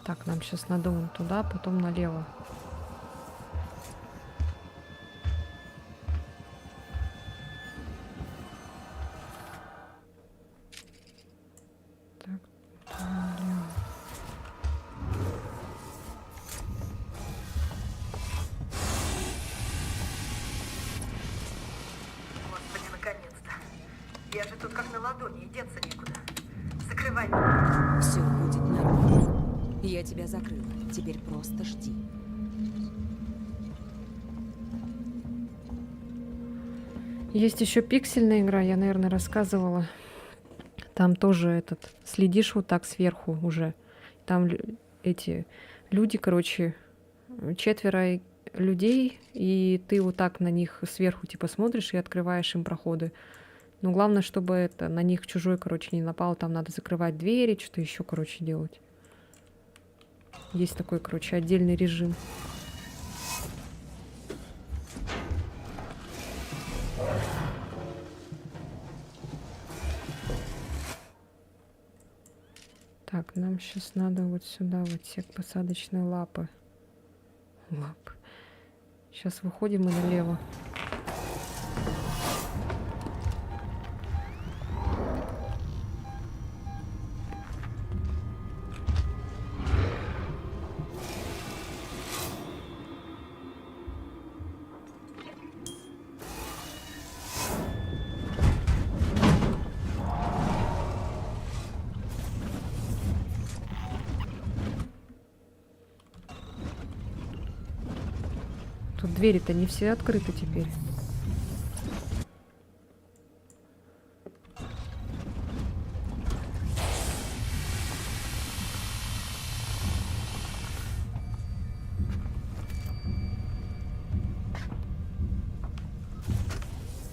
Так, нам сейчас надо вон туда, потом налево. Так, налево. Господи, наконец-то. Я же тут как на ладони, и деться некуда. Закрывай. Все будет нормально. Я тебя закрыла. Теперь просто жди. Есть еще пиксельная игра, я, наверное, рассказывала. Там тоже этот, следишь вот так сверху уже. Там эти люди, короче, 4 людей, и ты вот так на них сверху типа смотришь и открываешь им проходы. Но главное, чтобы это на них чужой, короче, не напал. Там надо закрывать двери, что-то еще, короче, делать. Есть такой, короче, отдельный режим. Так, нам сейчас надо вот сюда, в отсек посадочной лапы. Сейчас выходим и налево. Тут двери-то не все открыты теперь.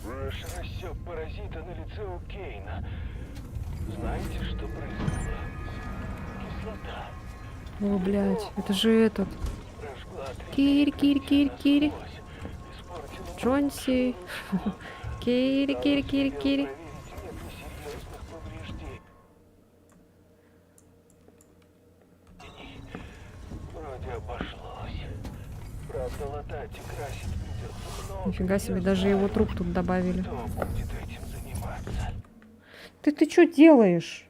Ваш рассек паразита на лице у Кейна. Знаете, что произошло? Кислота. О, блядь, это же этот. Прожгла Кири. испортила Джонси. Кири. проверить, нет ли серьезных повреждений. Вроде обошлось. Правда, латать и красить придется много. Нифига себе, Я даже его знаю, труп тут добавили. кто будет этим заниматься. Ты что делаешь?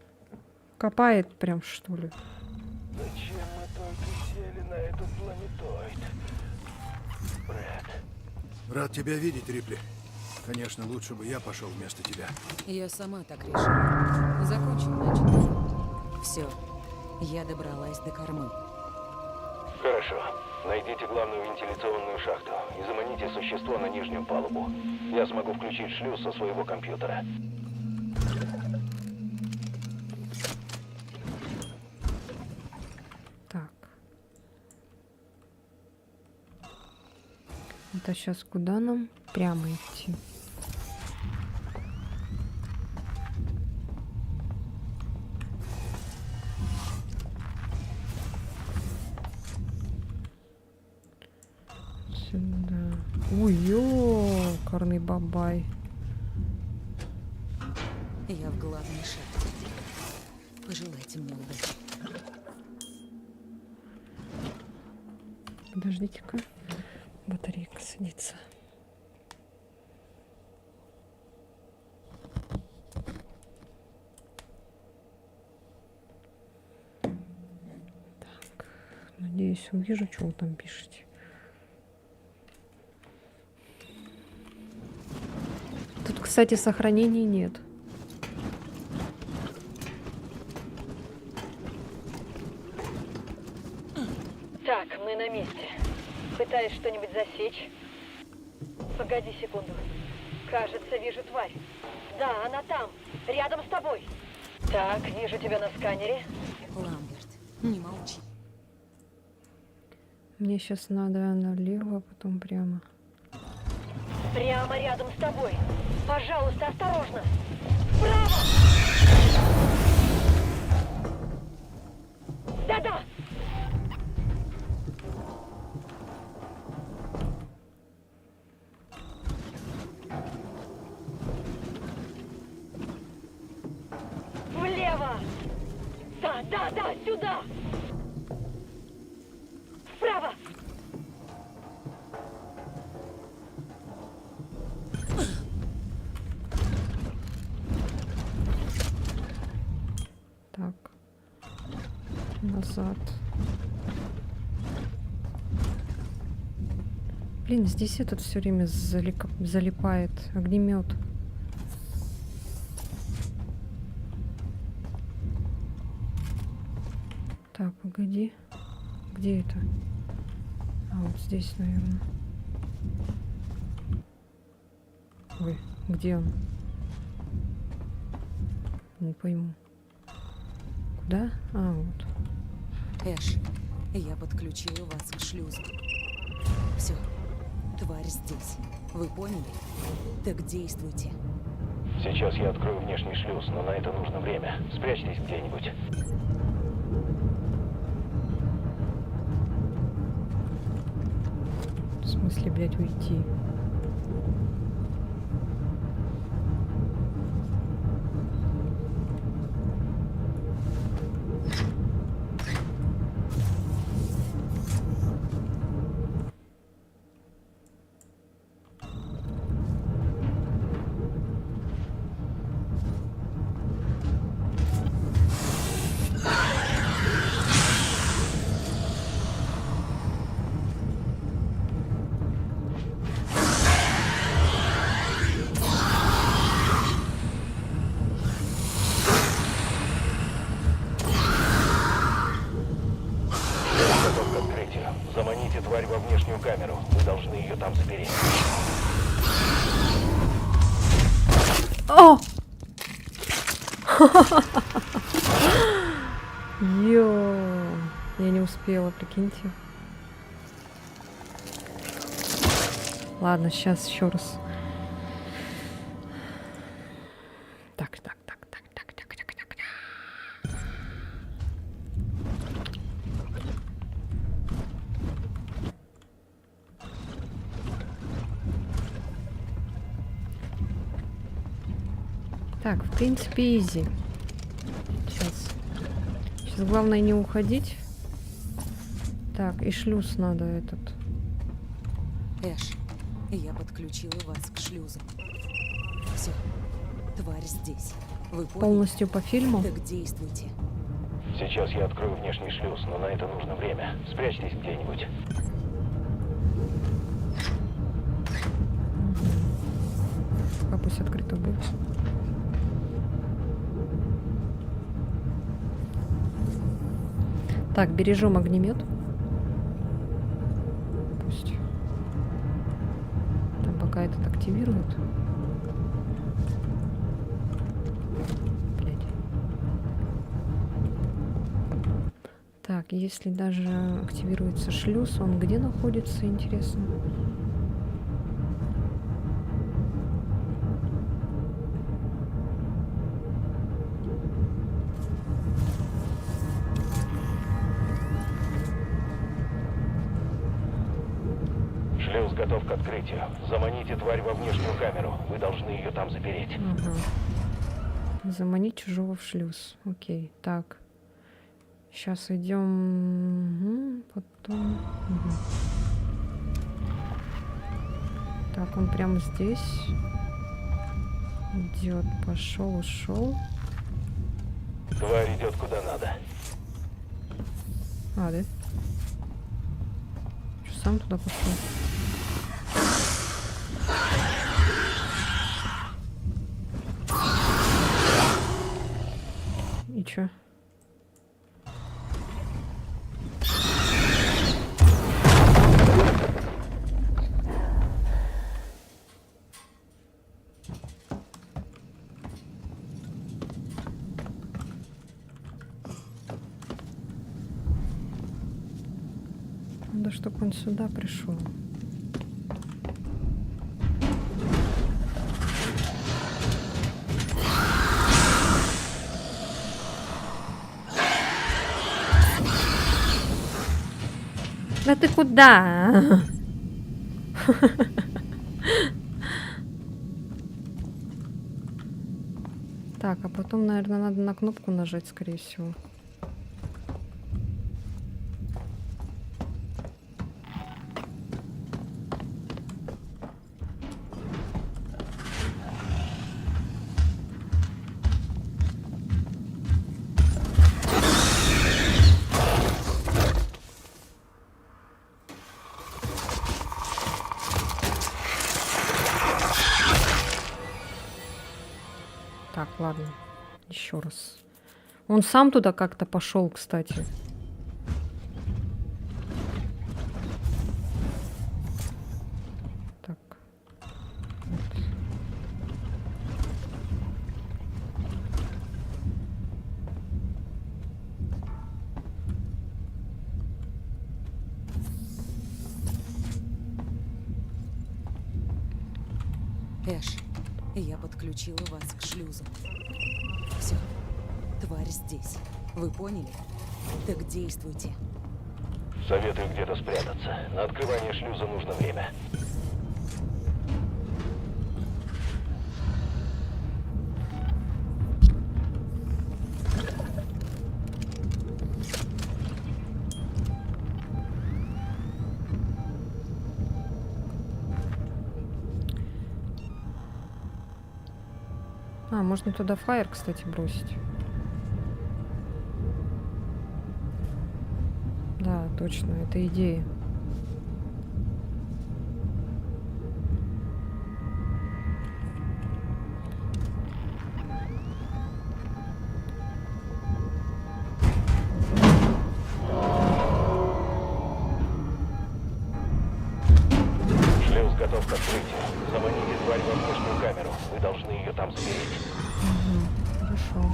Копает прям, что ли? Зачем мы только сели на этот планетоид? Брэд, Рад тебя видеть, Рипли. Конечно, лучше бы я пошел вместо тебя. Я сама так решила. Закончим начатое. Все. Я добралась до кормы. хорошо. Найдите главную вентиляционную шахту и заманите существо на нижнюю палубу. Я смогу включить шлюз со своего компьютера. Так. Это сейчас куда нам? Прямо идти. Сюда. Ой, ёкарный бабай. Я в главной шахте. Пожелайте мне удачи. Подождите-ка. Батарейка садится. Так. Надеюсь, увижу, что вы там пишете. Тут, кстати, сохранений нет. Так, мы на месте. Пытаешь что-нибудь засечь? Погоди секунду. Кажется, вижу тварь. Да, она там, рядом с тобой. Так, вижу тебя на сканере. Ламберт, не молчи. Мне сейчас надо налево, а потом прямо. Прямо рядом с тобой. Пожалуйста, осторожно. Вправо! Да-да! Влево! Да, сюда! назад. Блин, здесь этот все время залипает. Огнемет. Так, погоди. Где это? А, вот здесь, наверное. Ой, где он? Не пойму. Куда? А, вот. Эш, я подключила вас к шлюзу. Все, тварь здесь. Вы поняли? Так действуйте. Сейчас я открою внешний шлюз, но на это нужно время. Спрячьтесь где-нибудь. В смысле, блядь, уйти? Готов к открытию. Заманите тварь во внешнюю камеру. Вы должны ее там запереть. О! Йо! Я не успела, прикиньте. Ладно, сейчас еще раз. Так. Так, в принципе, изи. Сейчас главное не уходить. Так, и шлюз надо этот. Эш, я подключила вас к шлюзу. Все, тварь здесь. Вы поняли? Полностью по фильму. Так действуйте. Сейчас я открою внешний шлюз, но на это нужно время. Спрячьтесь где-нибудь. А пусть открыто будет. Так, бережем огнемет. Пусть. Там пока этот активирует. Блядь. Так, если даже активируется шлюз, он где находится, интересно? Шлюз готов к открытию. Заманите тварь во внешнюю камеру. Вы должны ее там запереть. Ага. Заманить чужого в шлюз. Окей, так. Сейчас идем. Потом. Так, он прямо здесь. Идет, пошел, ушел. Тварь идет куда надо. А, да? Что, сам туда пошел? И чё? Надо, чтобы он сюда пришел. Да ты куда? Так, а потом, наверное, надо на кнопку нажать, скорее всего. Так, ладно. Еще раз. Он сам туда как-то пошел, кстати. Так. Вот. Эш, я подключила вас к шлюзу. Все, тварь здесь. Вы поняли? Так действуйте. Советую где-то спрятаться. На открывание шлюза нужно время. А, можно туда фаер, кстати, бросить. Да, точно, это идея. Шлюз готов к открытию. Заманите тварь во внешнюю камеру. Вы должны ее там запереть. Хорошо.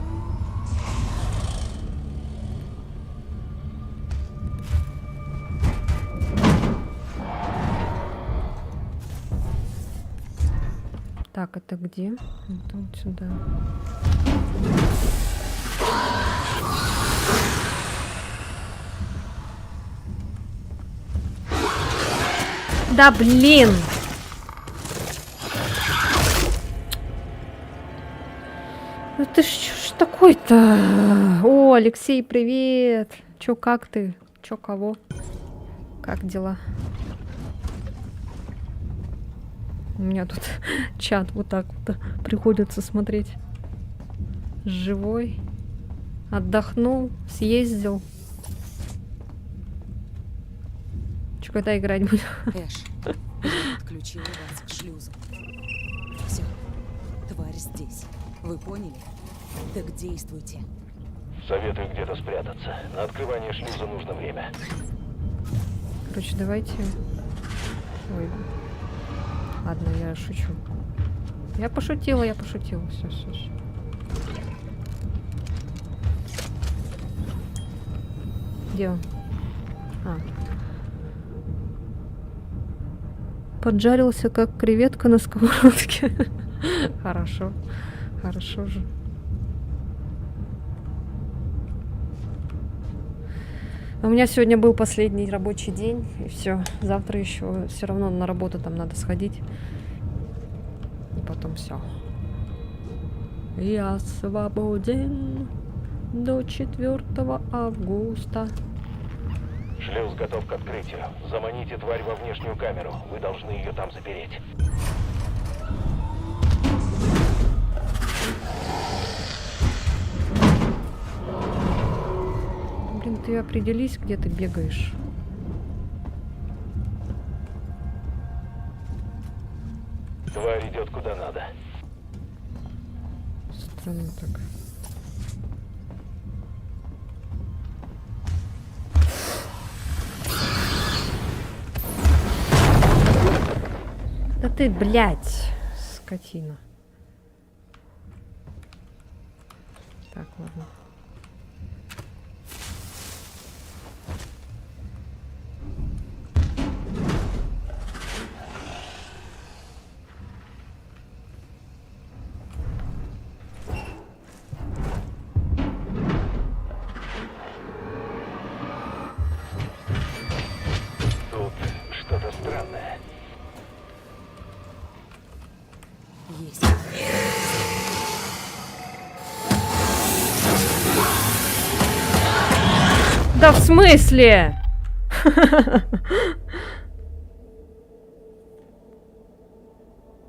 Так, это где? Это вот сюда. Да блин! Ну ты ж такой-то? О, Алексей, привет! Чё, как ты? Чё, кого? Как дела? У меня тут чат вот так вот приходится смотреть. Живой. Отдохнул, съездил. Чё, когда играть буду? Эш, я подключила вас к шлюзу. Все, тварь здесь. Вы поняли? Так действуйте. Советую где-то спрятаться. На открывание шлюза нужно время. Короче, давайте... Ой. Ладно, я шучу. Я пошутила. Все. Где он? А. Поджарился, как креветка на сковородке. Хорошо. Хорошо же. У меня сегодня был последний рабочий день, и все. Завтра еще все равно на работу там надо сходить. И потом все. Я свободен до 4 августа. Шлюз готов к открытию. Заманите тварь во внешнюю камеру. Вы должны ее там запереть. Блин, ты определись, где ты бегаешь. Тварь идет куда надо. Странно так. Да ты, блядь, скотина. Так, ладно. Тут что-то странное. Есть. Да в смысле?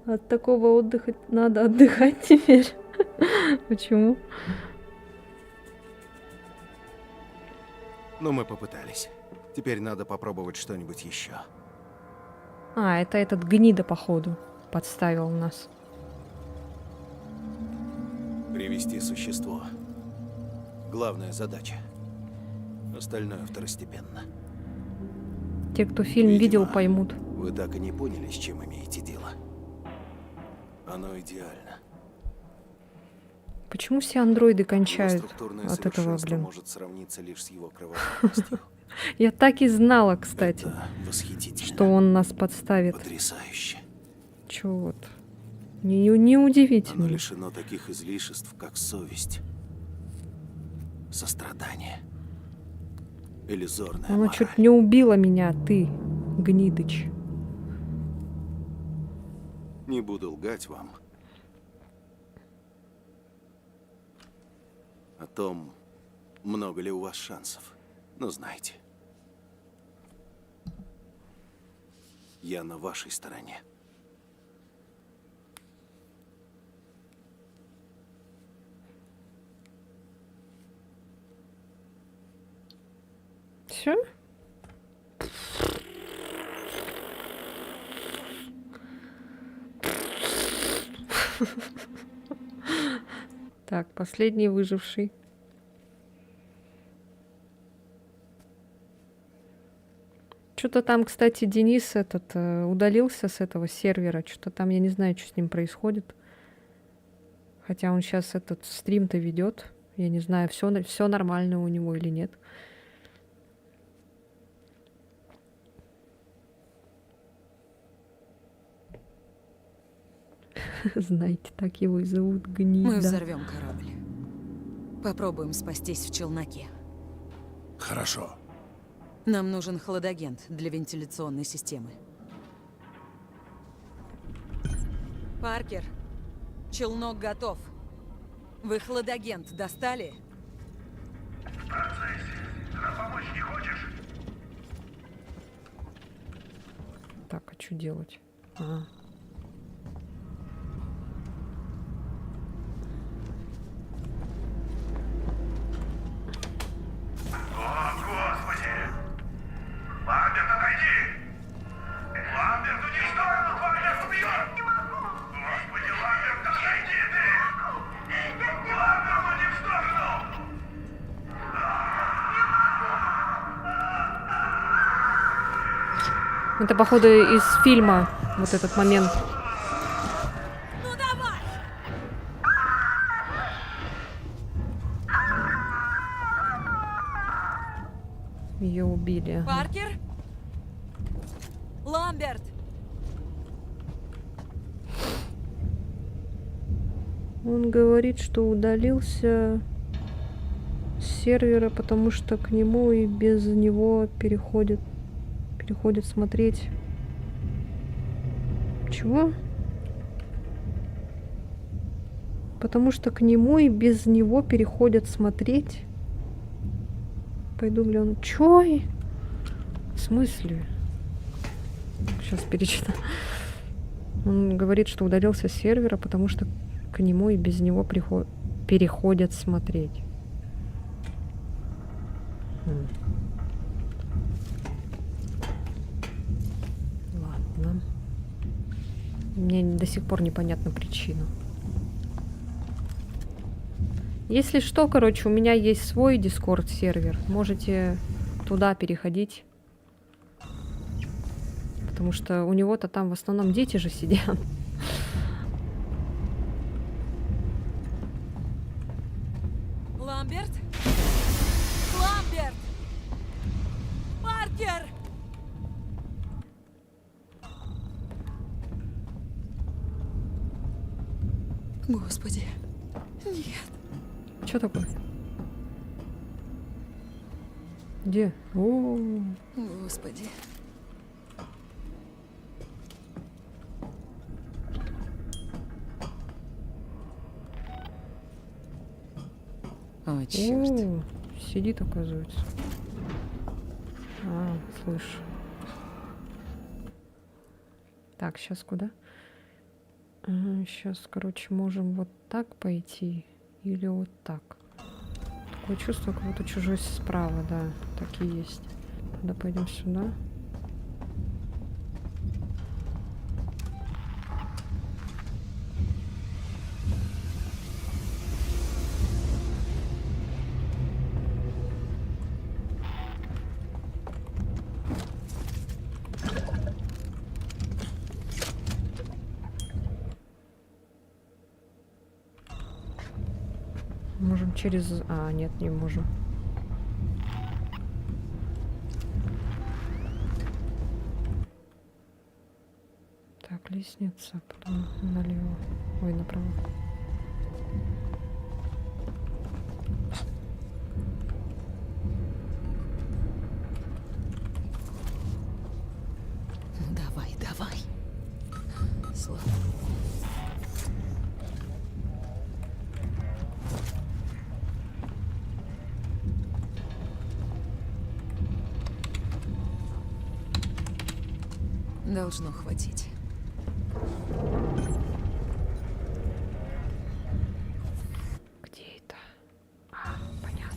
От такого отдыха надо отдыхать теперь. Почему? Но мы попытались. Теперь надо попробовать что-нибудь еще. А, это этот гнида, походу, подставил нас. Привести существо. Главная задача. Остальное второстепенно. Те, кто фильм видел, Видимо, поймут. Вы так и не поняли, с чем имеете дело. Оно идеально. Почему все андроиды Его кончают структурное от этого, совершенство блин? может сравниться лишь с его кровожадностью. Я так и знала, кстати, Это восхитительно. что он нас подставит. Потрясающе. Чё вот. Не Оно удивительно. лишено таких излишеств, как совесть, сострадание, иллюзорная Она мораль. чуть не убила меня, ты, гнидыч. Не буду лгать вам о том, много ли у вас шансов. Но знайте, я на вашей стороне. Все? Так, последний выживший. Что-то там, кстати, Денис этот удалился с этого сервера. Что-то там, я не знаю, что с ним происходит. Хотя он сейчас этот стрим-то ведет. Я не знаю, все нормально у него или нет. Знаете, так его и зовут, гнида. Мы взорвем корабль. Попробуем спастись в челноке. Хорошо. Нам нужен хладагент для вентиляционной системы. Паркер, челнок готов. Вы хладагент достали? Так, а что делать? А. О, Господи! Ламберт, отойди! Ламберт, уйди в сторону! Ламберт убьет! Не могу! Господи, Ламберт, отойди ты! Ламберт, уйди в сторону! Это, походу, из фильма вот этот момент. Ну давай! Ее убили. Паркер? Ламберт! Он говорит, что удалился с сервера, потому что к нему и без него переходит смотреть. Чего? Потому что к нему и без него переходят смотреть. Пойду гляну. Чё? В смысле? Сейчас перечитаю. Он говорит, что удалился с сервера, потому что к нему и без него переходят смотреть. Ладно. Мне до сих пор непонятна причина. Если что, короче, у меня есть свой Discord-сервер. Можете туда переходить. Потому что у него-то там в основном дети же сидят. Ламберт? Ламберт! Паркер! Господи. Нет. Что такое? Где? О, Господи. О, черт. о, сидит, оказывается. А, слышь. Так, сейчас куда? Сейчас, короче, можем вот так пойти или вот так. Такое чувство, как будто чужой справа, да, так и есть. Тогда пойдем сюда. Можем через... А, нет, не можем. Так, лестница, потом налево. Ой, направо. Давай, давай. Слава. Должно хватить. Где это? А, понятно.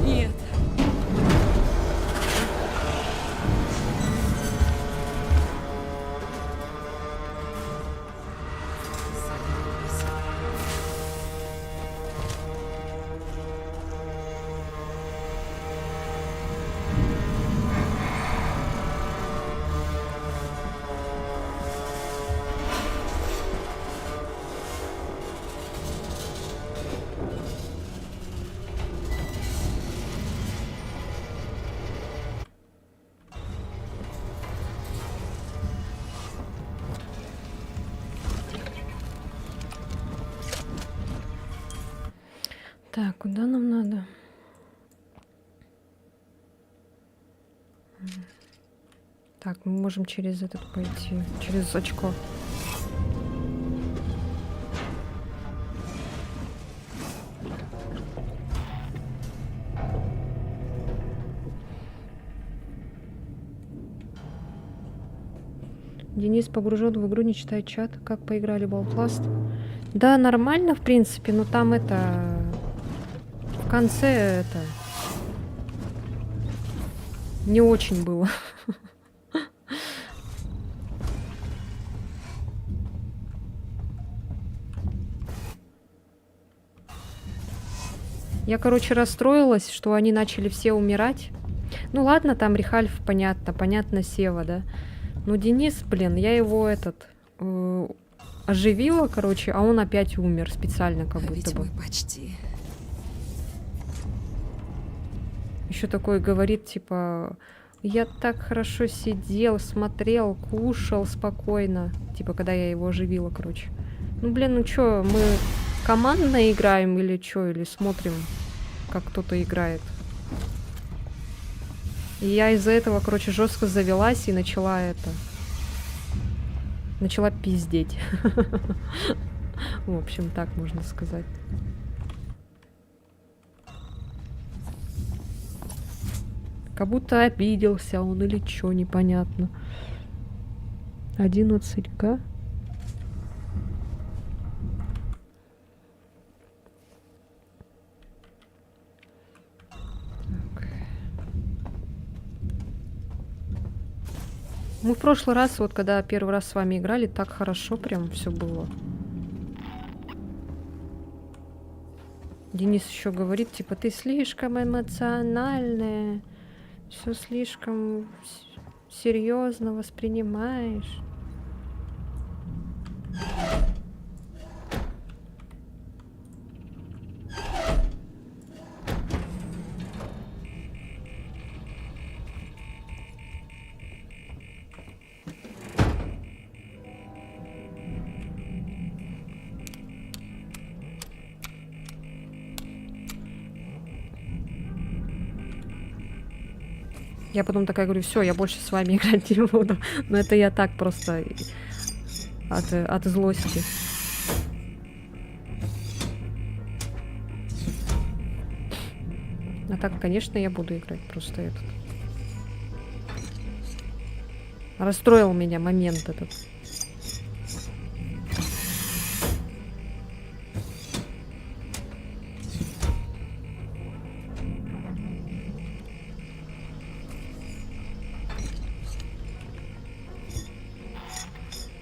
Нет. Так, куда нам надо? Так, мы можем через этот пойти, через очко. Денис погружен в игру, не читает чат. Как поиграли в Outlast? Да, нормально, в принципе, но там это... В конце это... Не очень было. Я, короче, расстроилась, что они начали все умирать. Ну ладно, там Рихальф, понятно, Сева, да. Но Денис, блин, я его оживила, короче, а он опять умер специально, как будто Ведь бы. мы почти. Еще такой говорит, типа, я так хорошо сидел, смотрел, кушал спокойно. Типа, когда я его оживила, короче. Ну, блин, ну чё, мы командно играем или чё? Или смотрим, как кто-то играет? И я из-за этого, короче, жестко завелась и начала Начала пиздеть. В общем, так можно сказать. Как будто обиделся он или чё, непонятно. 11к. Мы в прошлый раз, вот когда первый раз с вами играли, так хорошо прям все было. Денис еще говорит, типа, ты слишком эмоциональная, все слишком серьезно воспринимаешь. Я потом такая говорю, все, я больше с вами играть не буду. Но это я так просто от злости. А так, конечно, я буду играть. Просто этот. Расстроил меня момент этот.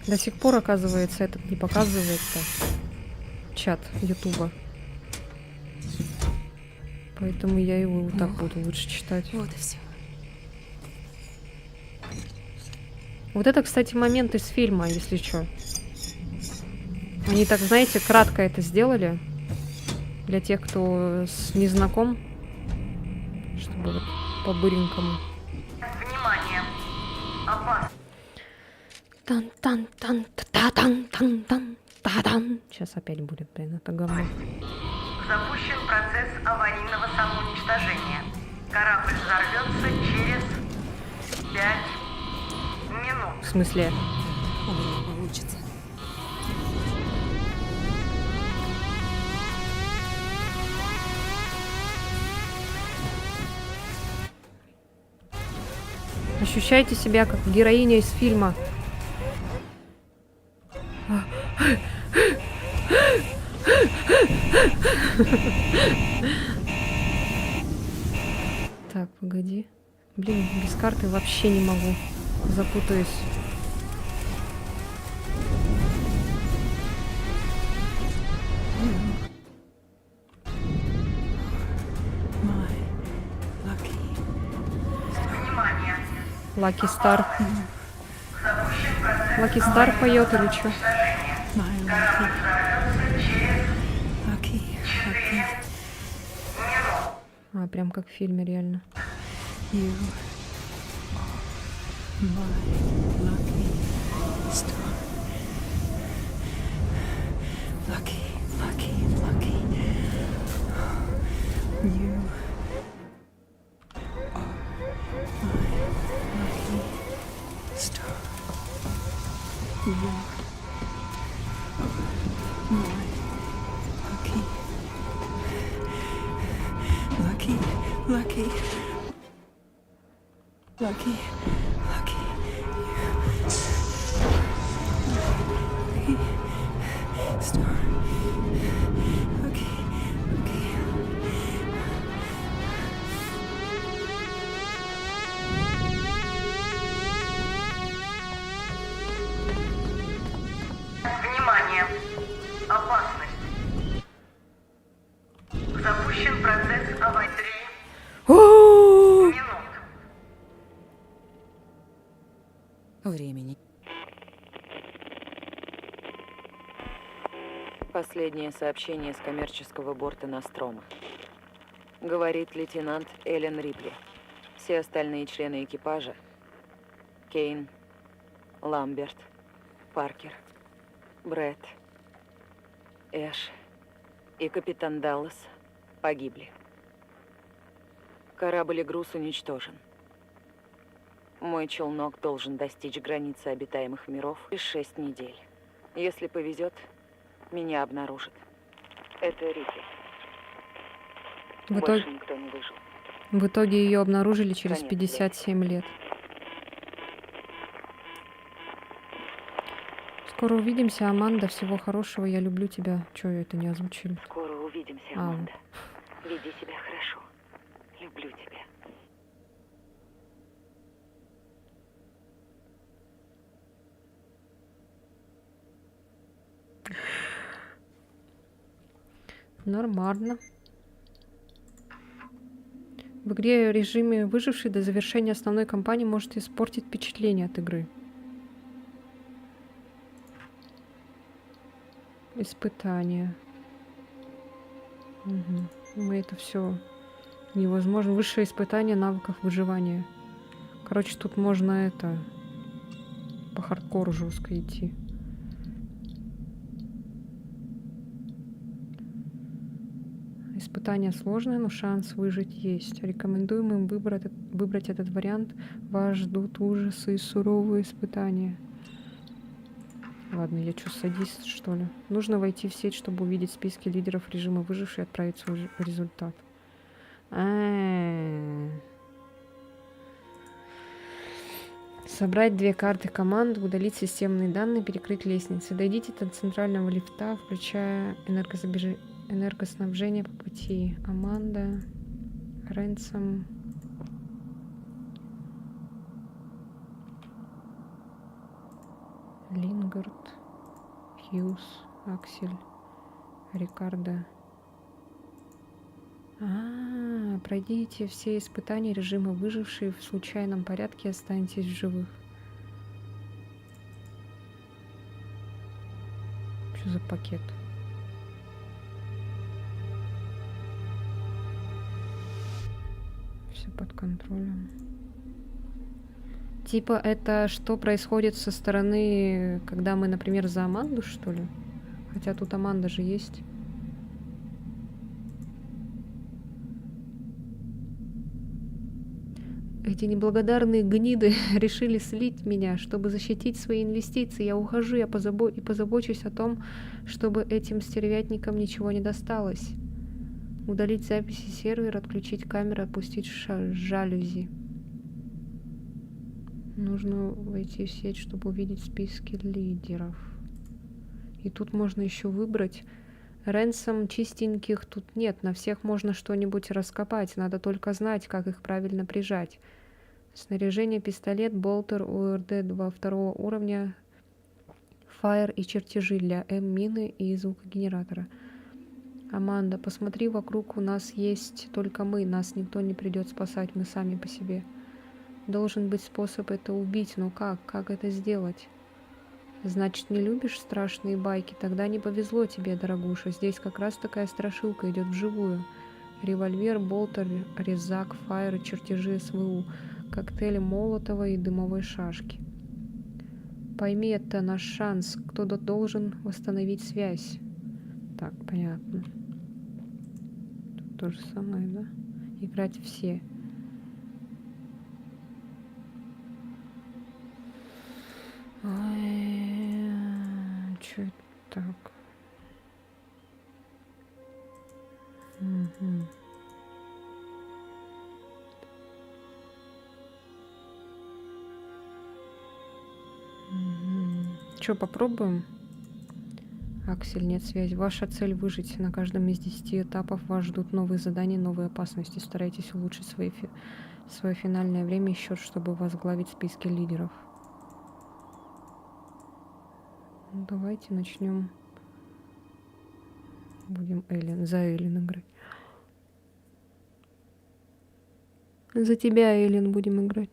До сих пор, оказывается, этот не показывается. Чат Ютуба. Поэтому я его вот так буду лучше читать. Вот и все. Вот это, кстати, момент из фильма, если что. Они так, знаете, кратко это сделали. Для тех, кто не знаком. Чтобы вот по-быренькому. Внимание! Опасно! Тан-тан-тан-та-тан-тан-тан-та-тан. Сейчас опять будет, блин, это говно. Запущен процесс аварийного самоуничтожения. Корабль взорвется через 5 минут. В смысле? У меня получится. Ощущайте себя как героиня из фильма. Так, погоди. Блин, без карты вообще не могу. Запутаюсь. Внимание! Лаки Стар. Лаки Стар поет или что? А, прям как в фильме, реально. Внимание! Опасность! Запущен процесс аварии. 3 минут. Времени. Последнее сообщение с коммерческого борта Нострома. Говорит лейтенант Эллен Рипли. Все остальные члены экипажа — Кейн, Ламберт, Паркер, Брэд, Эш и капитан Даллас — погибли. Корабль и груз уничтожен. Мой челнок должен достичь границы обитаемых миров через 6 недель. Если повезет, меня обнаружат. Это Рипли. Больше никто не выжил. В итоге ее обнаружили через Конец 57 лет. Скоро увидимся, Аманда. Всего хорошего. Я люблю тебя. Чего это не озвучили? Скоро увидимся, А, Аманда. Веди себя хорошо. Люблю тебя. Нормально. В игре режиме выживший до завершения основной кампании может испортить впечатление от игры. Испытания. Угу. Ну, это все невозможно. Высшее испытание навыков выживания. Короче, тут можно это по хардкору жестко идти. испытание сложное, но шанс выжить есть. Рекомендуем им выбрать этот вариант. Вас ждут ужасы и суровые испытания. Ладно, я что, садист, что ли? Нужно войти в сеть, чтобы увидеть списки лидеров режима выживших и отправить свой результат. Собрать 2 карты команд, удалить системные данные, перекрыть лестницы. Дойдите до центрального лифта, включая энергоснабжение по пути. Аманда, Ренсом. Лингард, Хьюз, Аксель, Рикардо. Пройдите все испытания режима выжившие в случайном порядке и останетесь в живых. Что за пакет? Все под контролем. Типа это что происходит со стороны, когда мы, например, за Аманду, что ли? Хотя тут Аманда же есть. Эти неблагодарные гниды решили слить меня, чтобы защитить свои инвестиции. Я ухожу, и позабочусь о том, чтобы этим стервятникам ничего не досталось. Удалить записи сервера, отключить камеры, опустить жалюзи. Нужно войти в сеть, чтобы увидеть списки лидеров. И тут можно еще выбрать. Ренсом чистеньких тут нет. На всех можно что-нибудь раскопать. Надо только знать, как их правильно прижать. Снаряжение, пистолет, болтер, УРД 2 уровня, фаер и чертежи для М-мины и звукогенератора. Аманда, посмотри вокруг, у нас есть только мы. Нас никто не придет спасать, мы сами по себе. Должен быть способ это убить, но как? Как это сделать? Значит, не любишь страшные байки? Тогда не повезло тебе, дорогуша. Здесь как раз такая страшилка идет вживую. Револьвер, болтер, резак, фаер и чертежи СВУ. Коктейли Молотова и дымовой шашки. Пойми, это наш шанс. Кто-то должен восстановить связь. Так, понятно. Тут то же самое, да? Играть все. Ой, чё это так? Угу. Чё, попробуем? Аксель, нет связи. Ваша цель выжить. На каждом из 10 этапов вас ждут новые задания, новые опасности. Старайтесь улучшить свое финальное время и счет, чтобы возглавить списки лидеров. Давайте начнем. Будем за Эллен играть. За тебя, Эллен, будем играть.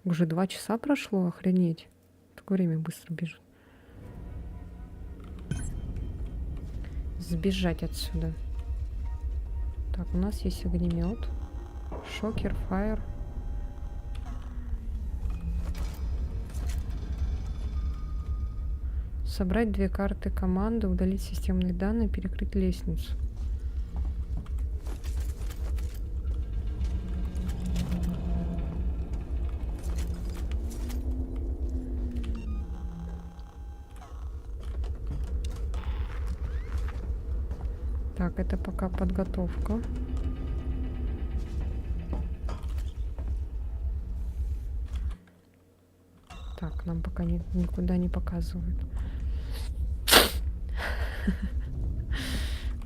Уже 2 часа прошло, охренеть. Такое время быстро бежит. Сбежать отсюда. Так, у нас есть огнемет. Шокер, фаер. Собрать 2 карты команды, удалить системные данные, перекрыть лестницу. Так, это пока подготовка. Так, нам пока никуда не показывают.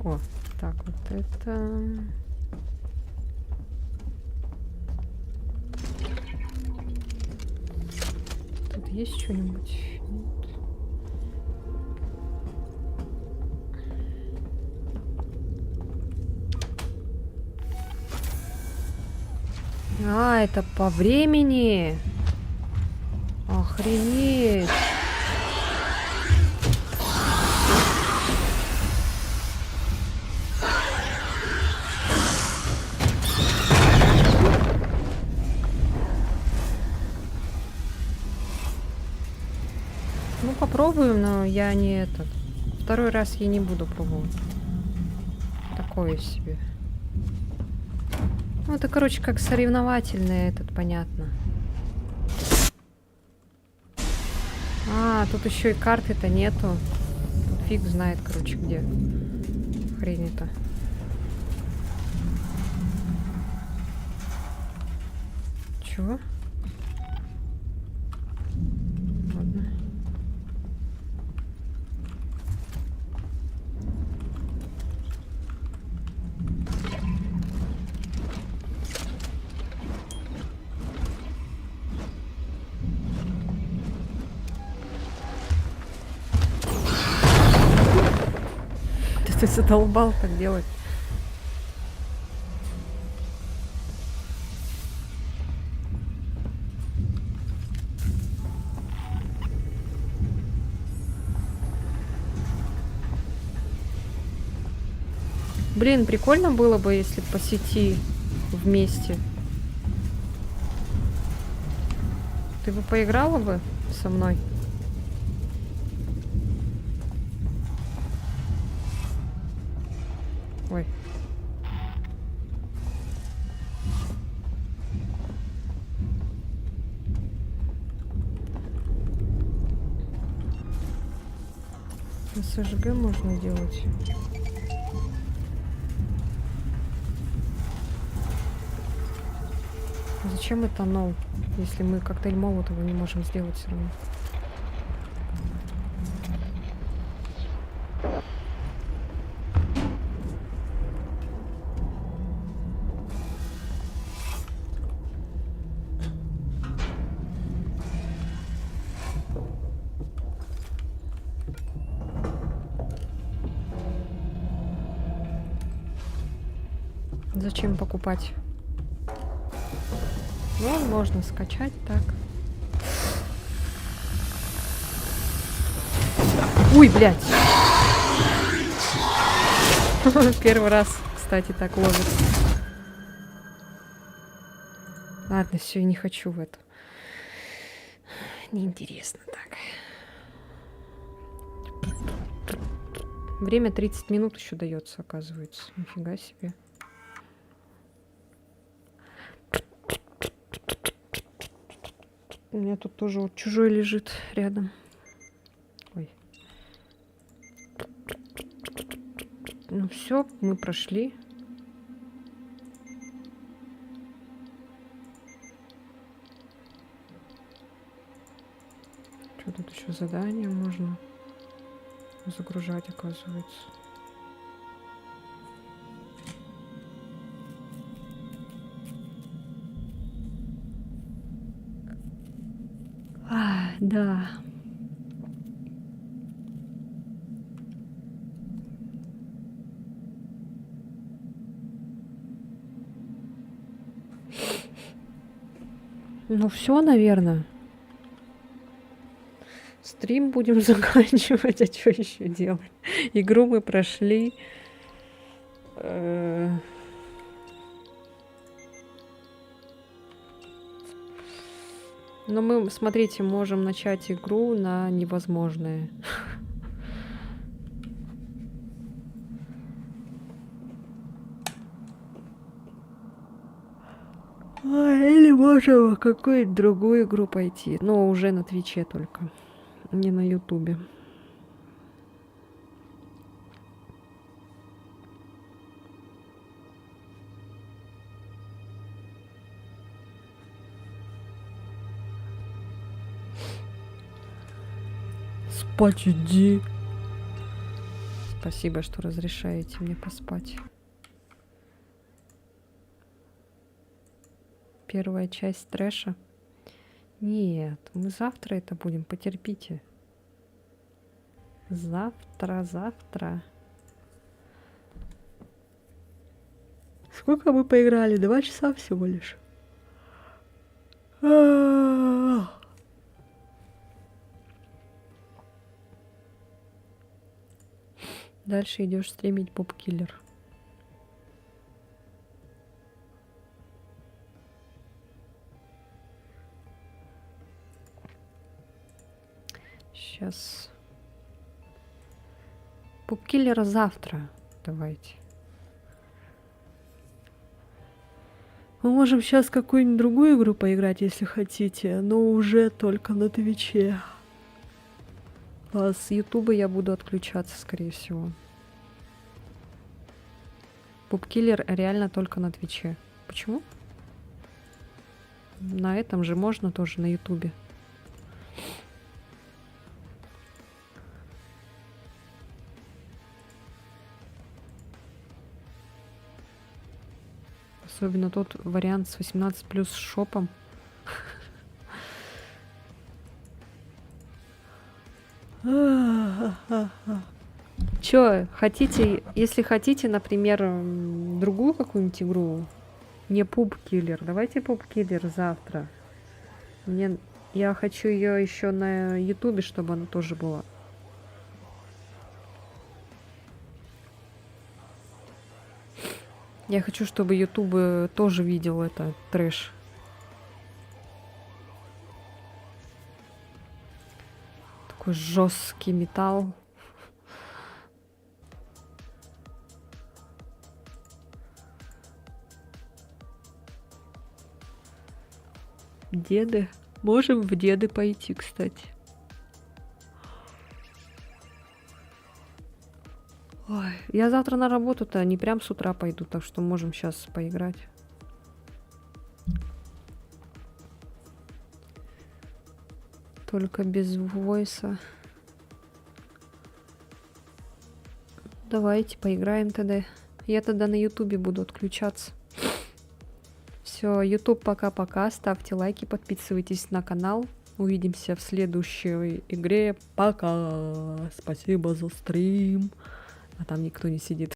О, так, вот это... Тут есть что-нибудь? Нет. А, это по времени? Охренеть! Ну, попробуем, но я не этот. Второй раз я не буду пробовать. такое себе. Ну, это, короче, как соревновательный этот, понятно. А, тут еще и карты-то нету. Тут фиг знает, короче, где. Хрень это. Чего? Ладно. Ты задолбал так делать. Блин, прикольно было бы, если по сети вместе. Ты бы поиграла бы со мной? Ой. СЖГ можно делать. Зачем этанол, если мы коктейль Молотова не можем сделать все равно? Зачем покупать? Ну, можно скачать так. Ой, блядь! Первый раз, кстати, так ловит. Ладно, все, я не хочу в это. Неинтересно так. Время 30 минут еще дается, оказывается. Нифига себе. У меня тут тоже вот чужой лежит рядом. Ой. Ну все, мы прошли. Что тут еще задание можно загружать, оказывается. Да. Ну все, наверное. Стрим будем заканчивать, а что еще делать? Игру мы прошли. Но мы, смотрите, можем начать игру на невозможное. Или можем в какую-то другую игру пойти. Но уже на Твиче только. Не на Ютубе. Спать иди. Спасибо, что разрешаете мне поспать. Первая часть трэша. Нет, мы завтра это будем, потерпите. Завтра. Сколько мы поиграли? 2 часа всего лишь. Дальше идешь стримить Поп-киллер. Сейчас. Поп-киллера завтра. Давайте. Мы можем сейчас какую-нибудь другую игру поиграть, если хотите, но уже только на Твиче. А с Ютуба я буду отключаться, скорее всего. Пупкиллер реально только на Твиче. Почему? На этом же можно тоже, на Ютубе. Особенно тот вариант с 18+ шопом. Чё, хотите, если хотите, например, другую какую-нибудь игру, не Пупкиллер, давайте Пупкиллер завтра. Я хочу ее еще на Ютубе, чтобы она тоже была. Я хочу, чтобы Ютуб тоже видел это трэш. Такой жесткий металл. Деды. Можем в деды пойти, кстати. Ой, я завтра на работу-то не прям с утра пойду, так что можем сейчас поиграть. Только без войса. Давайте поиграем тогда. Я тогда на Ютубе буду отключаться. Все, Ютуб пока-пока. Ставьте лайки, подписывайтесь на канал. Увидимся в следующей игре. Пока. Спасибо за стрим. А там никто не сидит.